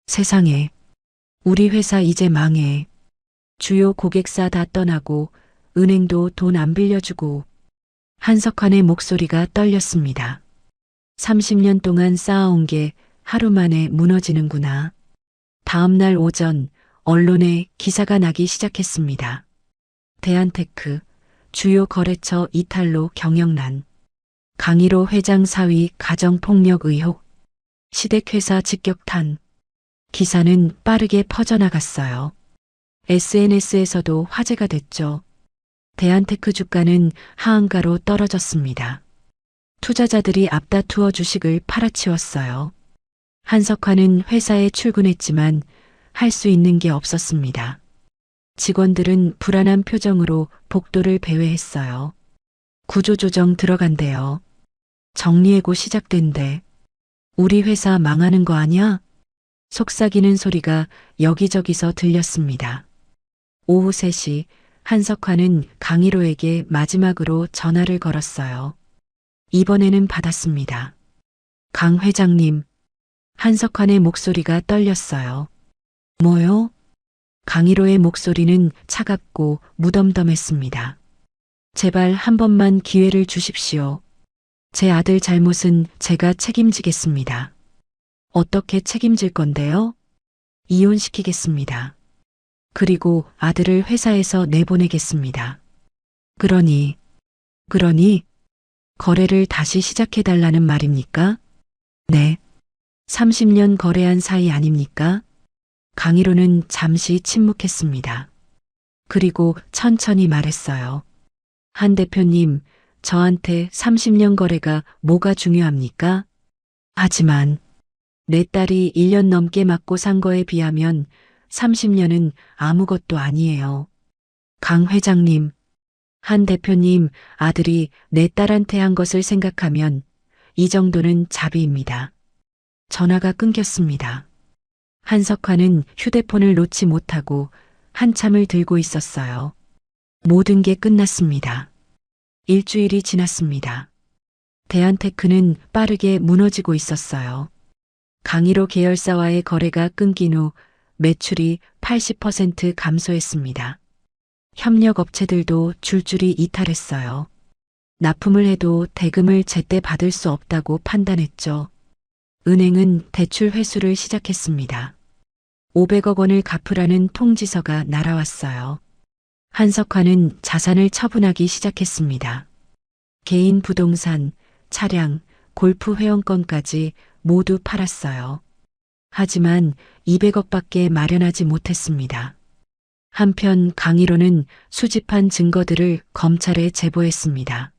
세상에. 우리 회사 이제 망해. 주요 고객사 다 떠나고 은행도 돈 안 빌려주고. 한석환의 목소리가 떨렸습니다. 30년 동안 쌓아온 게 하루 만에 무너지는구나. 다음 날 오전 언론에 기사가 나기 시작했습니다. 대한테크 주요 거래처 이탈로 경영난. 강일호 회장 사위 가정폭력 의혹. 시댁회사 직격탄. 기사는 빠르게 퍼져나갔어요. SNS에서도 화제가 됐죠. 대한테크 주가는 하한가로 떨어졌습니다. 투자자들이 앞다투어 주식을 팔아치웠어요. 한석환은 회사에 출근했지만 할 수 있는 게 없었습니다. 직원들은 불안한 표정으로 복도를 배회했어요. 구조조정 들어간대요. 정리해고 시작된대. 우리 회사 망하는 거 아냐? 속삭이는 소리가 여기저기서 들렸습니다. 오후 3시 한석환은 강일호에게 마지막으로 전화를 걸었어요. 이번에는 받았습니다. 강 회장님. 한석환의 목소리가 떨렸어요. 뭐요? 강일호의 목소리는 차갑고 무덤덤했습니다. 제발 한 번만 기회를 주십시오. 제 아들 잘못은 제가 책임지겠습니다. 어떻게 책임질 건데요? 이혼시키겠습니다. 그리고 아들을 회사에서 내보내겠습니다. 그러니 거래를 다시 시작해달라는 말입니까? 네. 30년 거래한 사이 아닙니까? 강일호는 잠시 침묵했습니다. 그리고 천천히 말했어요. 한 대표님, 저한테 30년 거래가 뭐가 중요합니까? 하지만 내 딸이 1년 넘게 맞고 산 거에 비하면 30년은 아무것도 아니에요. 강 회장님, 한 대표님 아들이 내 딸한테 한 것을 생각하면 이 정도는 자비입니다. 전화가 끊겼습니다. 한석환은 휴대폰을 놓지 못하고 한참을 들고 있었어요. 모든 게 끝났습니다. 일주일이 지났습니다. 대한테크는 빠르게 무너지고 있었어요. 강일호 계열사와의 거래가 끊긴 후 매출이 80% 감소했습니다. 협력 업체들도 줄줄이 이탈했어요. 납품을 해도 대금을 제때 받을 수 없다고 판단했죠. 은행은 대출 회수를 시작했습니다. 500억 원을 갚으라는 통지서가 날아왔어요. 한석환은 자산을 처분하기 시작했습니다. 개인 부동산, 차량, 골프 회원권까지 모두 팔았어요. 하지만 200억밖에 마련하지 못했습니다. 한편 강일호는 수집한 증거들을 검찰에 제보했습니다.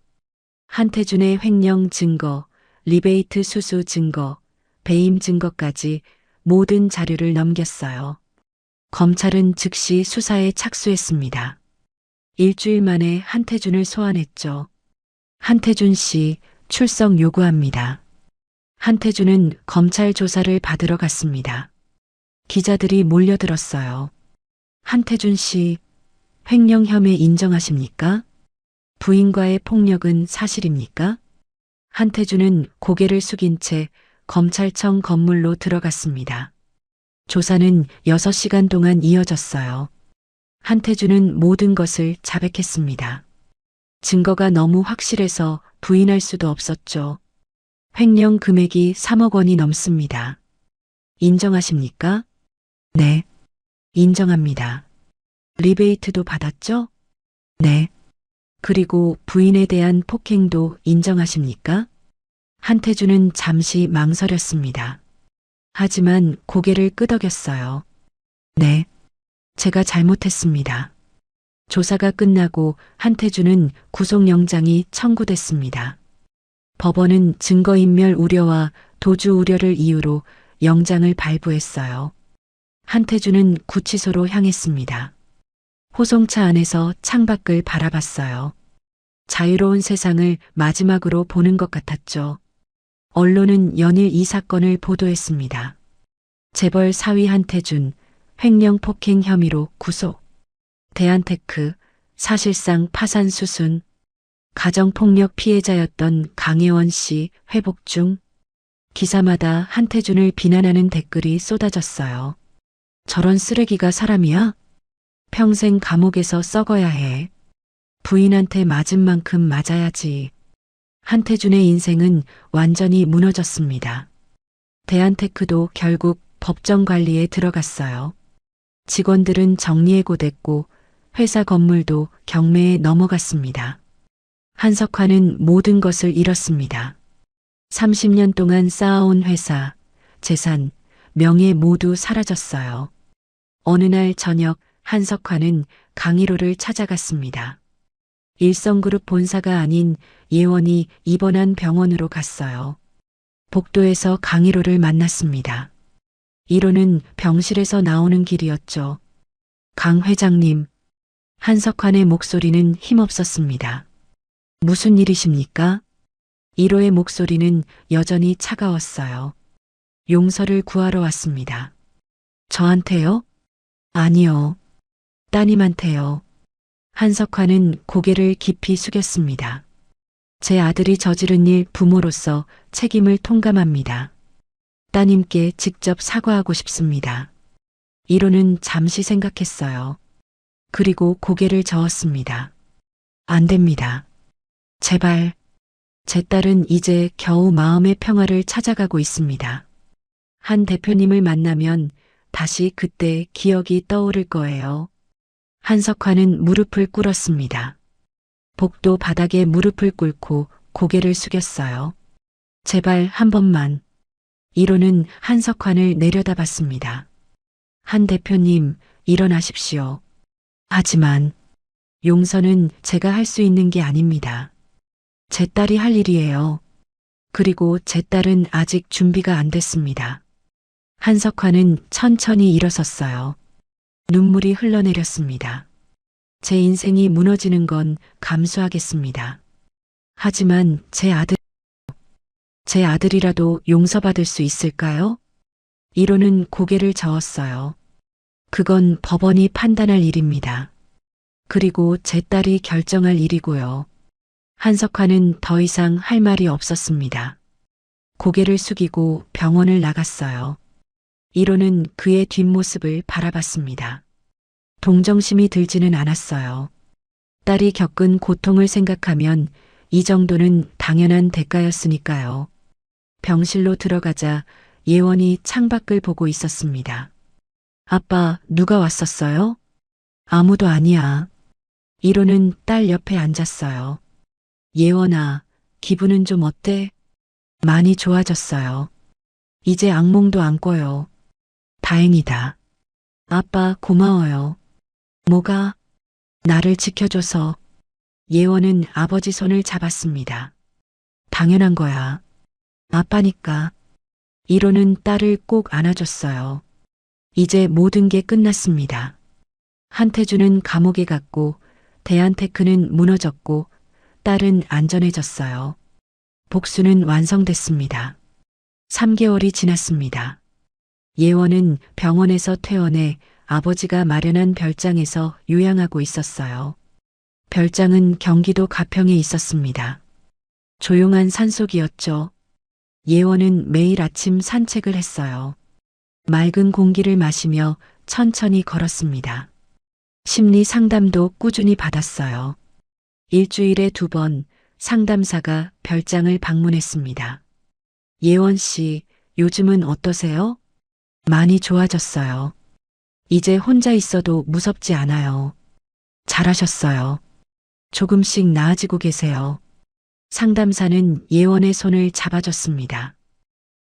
한태준의 횡령 증거, 리베이트 수수 증거, 배임 증거까지 모든 자료를 넘겼어요. 검찰은 즉시 수사에 착수했습니다. 일주일 만에 한태준을 소환했죠. 한태준 씨 출석 요구합니다. 한태준은 검찰 조사를 받으러 갔습니다. 기자들이 몰려들었어요. 한태준 씨, 횡령 혐의 인정하십니까? 부인과의 폭력은 사실입니까? 한태준은 고개를 숙인 채 검찰청 건물로 들어갔습니다. 조사는 6시간 동안 이어졌어요. 한태준은 모든 것을 자백했습니다. 증거가 너무 확실해서 부인할 수도 없었죠. 횡령 금액이 3억 원이 넘습니다. 인정하십니까? 네, 인정합니다. 리베이트도 받았죠? 네. 그리고 부인에 대한 폭행도 인정하십니까? 한태준은 잠시 망설였습니다. 하지만 고개를 끄덕였어요. 네, 제가 잘못했습니다. 조사가 끝나고 한태준은 구속영장이 청구됐습니다. 법원은 증거인멸 우려와 도주 우려를 이유로 영장을 발부했어요. 한태준은 구치소로 향했습니다. 호송차 안에서 창밖을 바라봤어요. 자유로운 세상을 마지막으로 보는 것 같았죠. 언론은 연일 이 사건을 보도했습니다. 재벌 사위 한태준, 횡령 폭행 혐의로 구속. 대한테크, 사실상 파산 수순. 가정폭력 피해자였던 강혜원 씨 회복 중. 기사마다 한태준을 비난하는 댓글이 쏟아졌어요. 저런 쓰레기가 사람이야? 평생 감옥에서 썩어야 해. 부인한테 맞은 만큼 맞아야지. 한태준의 인생은 완전히 무너졌습니다. 대한테크도 결국 법정 관리에 들어갔어요. 직원들은 정리해고됐고 회사 건물도 경매에 넘어갔습니다. 한석환은 모든 것을 잃었습니다. 30년 동안 쌓아온 회사, 재산, 명예 모두 사라졌어요. 어느 날 저녁 한석환은 강일호를 찾아갔습니다. 일성그룹 본사가 아닌 예원이 입원한 병원으로 갔어요. 복도에서 강일호를 만났습니다. 1호는 병실에서 나오는 길이었죠. 강 회장님, 한석환의 목소리는 힘없었습니다. 무슨 일이십니까? 1호의 목소리는 여전히 차가웠어요. 용서를 구하러 왔습니다. 저한테요? 아니요. 따님한테요. 한석환은 고개를 깊이 숙였습니다. 제 아들이 저지른 일 부모로서 책임을 통감합니다. 따님께 직접 사과하고 싶습니다. 1호는 잠시 생각했어요. 그리고 고개를 저었습니다. 안 됩니다. 제발. 제 딸은 이제 겨우 마음의 평화를 찾아가고 있습니다. 한 대표님을 만나면 다시 그때 기억이 떠오를 거예요. 한석환은 무릎을 꿇었습니다. 복도 바닥에 무릎을 꿇고 고개를 숙였어요. 제발 한 번만. 1호는 한석환을 내려다봤습니다. 한 대표님, 일어나십시오. 하지만 용서는 제가 할 수 있는 게 아닙니다. 제 딸이 할 일이에요. 그리고 제 딸은 아직 준비가 안 됐습니다. 한석환은 천천히 일어섰어요. 눈물이 흘러내렸습니다. 제 인생이 무너지는 건 감수하겠습니다. 하지만 제 아들이라도 용서받을 수 있을까요? 1호는 고개를 저었어요. 그건 법원이 판단할 일입니다. 그리고 제 딸이 결정할 일이고요. 한석환은 더 이상 할 말이 없었습니다. 고개를 숙이고 병원을 나갔어요. 1호는 그의 뒷모습을 바라봤습니다. 동정심이 들지는 않았어요. 딸이 겪은 고통을 생각하면 이 정도는 당연한 대가였으니까요. 병실로 들어가자 예원이 창밖을 보고 있었습니다. 아빠, 누가 왔었어요? 아무도 아니야. 1호는 딸 옆에 앉았어요. 예원아, 기분은 좀 어때? 많이 좋아졌어요. 이제 악몽도 안 꿔요. 다행이다. 아빠, 고마워요. 뭐가? 나를 지켜줘서. 예원은 아버지 손을 잡았습니다. 당연한 거야. 아빠니까. 1호는 딸을 꼭 안아줬어요. 이제 모든 게 끝났습니다. 한태주는 감옥에 갔고, 대한테크는 무너졌고, 딸은 안전해졌어요. 복수는 완성됐습니다. 3개월이 지났습니다. 예원은 병원에서 퇴원해 아버지가 마련한 별장에서 요양하고 있었어요. 별장은 경기도 가평에 있었습니다. 조용한 산속이었죠. 예원은 매일 아침 산책을 했어요. 맑은 공기를 마시며 천천히 걸었습니다. 심리 상담도 꾸준히 받았어요. 일주일에 2번 상담사가 별장을 방문했습니다. 예원 씨, 요즘은 어떠세요? 많이 좋아졌어요. 이제 혼자 있어도 무섭지 않아요. 잘하셨어요. 조금씩 나아지고 계세요. 상담사는 예원의 손을 잡아줬습니다.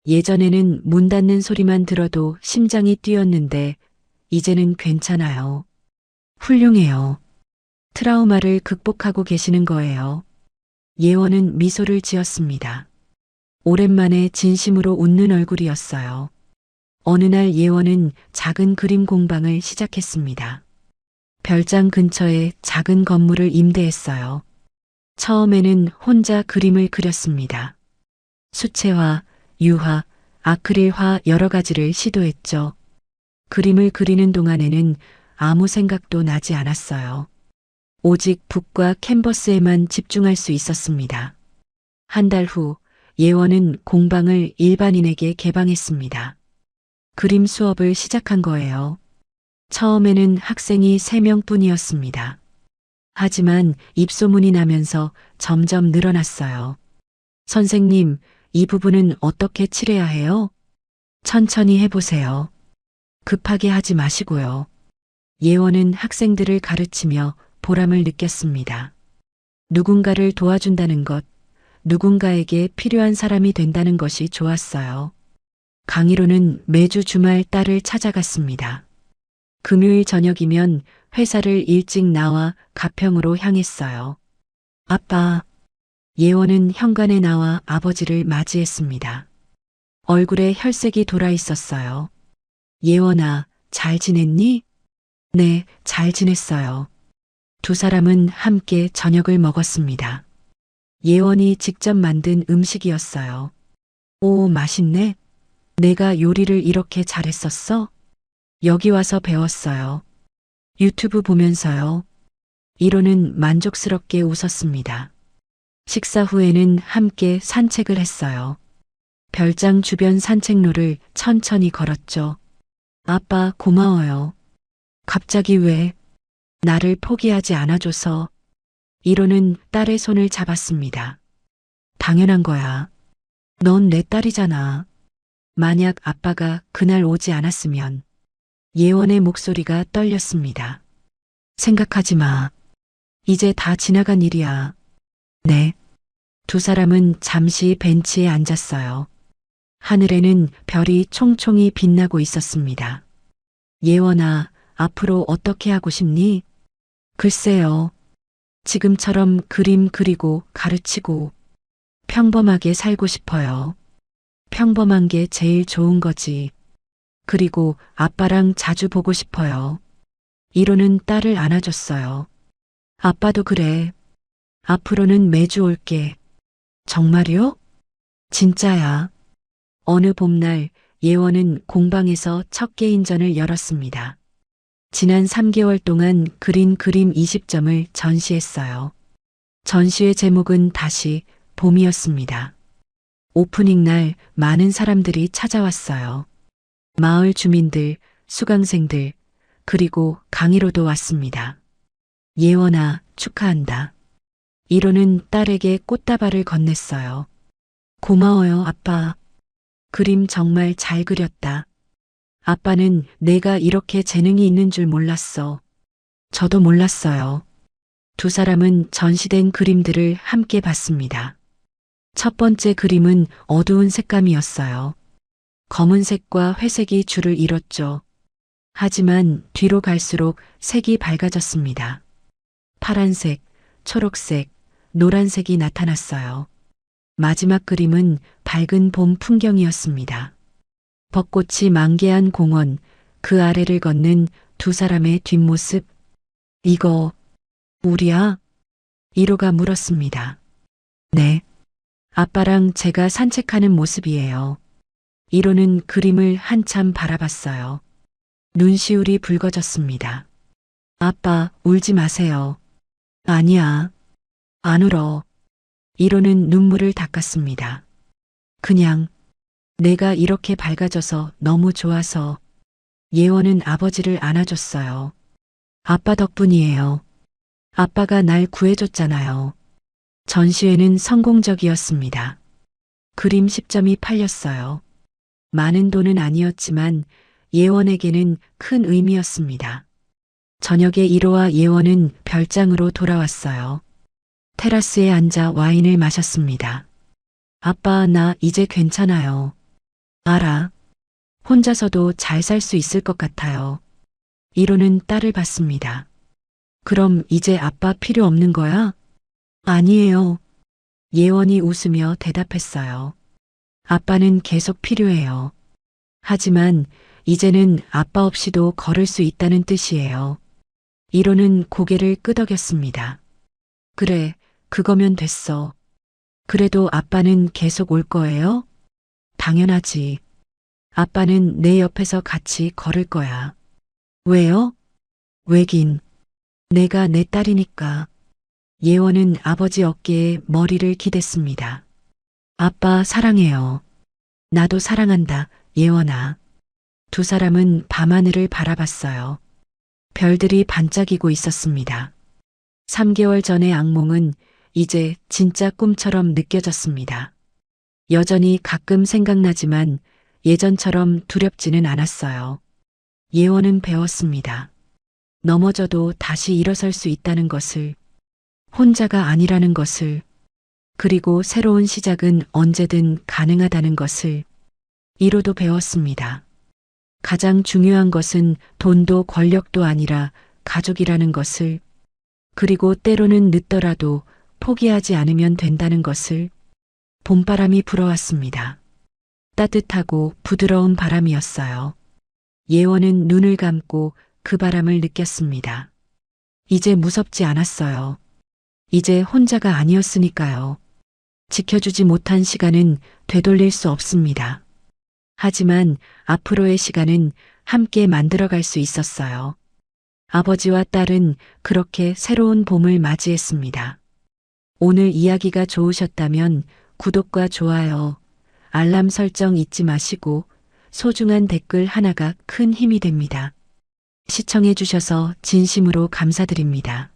예전에는 문 닫는 소리만 들어도 심장이 뛰었는데 이제는 괜찮아요. 훌륭해요. 트라우마를 극복하고 계시는 거예요. 예원은 미소를 지었습니다. 오랜만에 진심으로 웃는 얼굴이었어요. 어느 날 예원은 작은 그림 공방을 시작했습니다. 별장 근처에 작은 건물을 임대했어요. 처음에는 혼자 그림을 그렸습니다. 수채화, 유화, 아크릴화 여러 가지를 시도했죠. 그림을 그리는 동안에는 아무 생각도 나지 않았어요. 오직 붓과 캔버스에만 집중할 수 있었습니다. 한 달 후 예원은 공방을 일반인에게 개방했습니다. 그림 수업을 시작한 거예요. 처음에는 학생이 3명뿐이었습니다. 하지만 입소문이 나면서 점점 늘어났어요. 선생님, 이 부분은 어떻게 칠해야 해요? 천천히 해보세요. 급하게 하지 마시고요. 예원은 학생들을 가르치며 보람을 느꼈습니다. 누군가를 도와준다는 것, 누군가에게 필요한 사람이 된다는 것이 좋았어요. 강의로는 매주 주말 딸을 찾아갔습니다. 금요일 저녁이면 회사를 일찍 나와 가평으로 향했어요. 아빠, 예원은 현관에 나와 아버지를 맞이했습니다. 얼굴에 혈색이 돌아 있었어요. 예원아, 잘 지냈니? 네, 잘 지냈어요. 2 사람은 함께 저녁을 먹었습니다. 예원이 직접 만든 음식이었어요. 오, 맛있네. 내가 요리를 이렇게 잘했었어? 여기 와서 배웠어요. 유튜브 보면서요. 1호는 만족스럽게 웃었습니다. 식사 후에는 함께 산책을 했어요. 별장 주변 산책로를 천천히 걸었죠. 아빠, 고마워요. 갑자기 왜? 나를 포기하지 않아줘서. 1호는 딸의 손을 잡았습니다. 당연한 거야. 넌 내 딸이잖아. 만약 아빠가 그날 오지 않았으면. 예원의 목소리가 떨렸습니다. 생각하지 마. 이제 다 지나간 일이야. 네. 2 사람은 잠시 벤치에 앉았어요. 하늘에는 별이 총총히 빛나고 있었습니다. 예원아, 앞으로 어떻게 하고 싶니? 글쎄요. 지금처럼 그림 그리고 가르치고 평범하게 살고 싶어요. 평범한 게 제일 좋은 거지. 그리고 아빠랑 자주 보고 싶어요. 이로는 딸을 안아줬어요. 아빠도 그래. 앞으로는 매주 올게. 정말요? 진짜야. 어느 봄날 예원은 공방에서 첫 개인전을 열었습니다. 지난 3개월 동안 그린 그림 20점을 전시했어요. 전시의 제목은 다시 봄이었습니다. 오프닝 날 많은 사람들이 찾아왔어요. 마을 주민들, 수강생들, 그리고 강의로도 왔습니다. 예원아, 축하한다. 이로는 딸에게 꽃다발을 건넸어요. 고마워요, 아빠. 그림 정말 잘 그렸다. 아빠는 내가 이렇게 재능이 있는 줄 몰랐어. 저도 몰랐어요. 두 사람은 전시된 그림들을 함께 봤습니다. 첫 번째 그림은 어두운 색감이었어요. 검은색과 회색이 줄을 이뤘죠. 하지만 뒤로 갈수록 색이 밝아졌습니다. 파란색, 초록색, 노란색이 나타났어요. 마지막 그림은 밝은 봄 풍경이었습니다. 벚꽃이 만개한 공원, 그 아래를 걷는 두 사람의 뒷모습. 이거, 우리야? 이로가 물었습니다. 네. 아빠랑 제가 산책하는 모습이에요. 이로는 그림을 한참 바라봤어요. 눈시울이 붉어졌습니다. 아빠, 울지 마세요. 아니야. 안 울어. 이로는 눈물을 닦았습니다. 그냥 내가 이렇게 밝아져서 너무 좋아서. 예원은 아버지를 안아줬어요. 아빠 덕분이에요. 아빠가 날 구해줬잖아요. 전시회는 성공적이었습니다. 그림 10점이 팔렸어요. 많은 돈은 아니었지만 예원에게는 큰 의미였습니다. 저녁에 이로와 예원은 별장으로 돌아왔어요. 테라스에 앉아 와인을 마셨습니다. 아빠, 나 이제 괜찮아요. 알아. 혼자서도 잘 살 수 있을 것 같아요. 이로는 딸을 봤습니다. 그럼 이제 아빠 필요 없는 거야? 아니에요. 예원이 웃으며 대답했어요. 아빠는 계속 필요해요. 하지만 이제는 아빠 없이도 걸을 수 있다는 뜻이에요. 이로는 고개를 끄덕였습니다. 그래, 그거면 됐어. 그래도 아빠는 계속 올 거예요? 당연하지. 아빠는 내 옆에서 같이 걸을 거야. 왜요? 왜긴. 내가 내 딸이니까. 예원은 아버지 어깨에 머리를 기댔습니다. 아빠 사랑해요. 나도 사랑한다, 예원아. 두 사람은 밤하늘을 바라봤어요. 별들이 반짝이고 있었습니다. 3개월 전의 악몽은 이제 진짜 꿈처럼 느껴졌습니다. 여전히 가끔 생각나지만 예전처럼 두렵지는 않았어요. 예원은 배웠습니다. 넘어져도 다시 일어설 수 있다는 것을, 혼자가 아니라는 것을, 그리고 새로운 시작은 언제든 가능하다는 것을. 이로도 배웠습니다. 가장 중요한 것은 돈도 권력도 아니라 가족이라는 것을, 그리고 때로는 늦더라도 포기하지 않으면 된다는 것을. 봄바람이 불어왔습니다. 따뜻하고 부드러운 바람이었어요. 예원은 눈을 감고 그 바람을 느꼈습니다. 이제 무섭지 않았어요. 이제 혼자가 아니었으니까요. 지켜주지 못한 시간은 되돌릴 수 없습니다. 하지만 앞으로의 시간은 함께 만들어갈 수 있었어요. 아버지와 딸은 그렇게 새로운 봄을 맞이했습니다. 오늘 이야기가 좋으셨다면 구독과 좋아요, 알람 설정 잊지 마시고 소중한 댓글 하나가 큰 힘이 됩니다. 시청해 주셔서 진심으로 감사드립니다.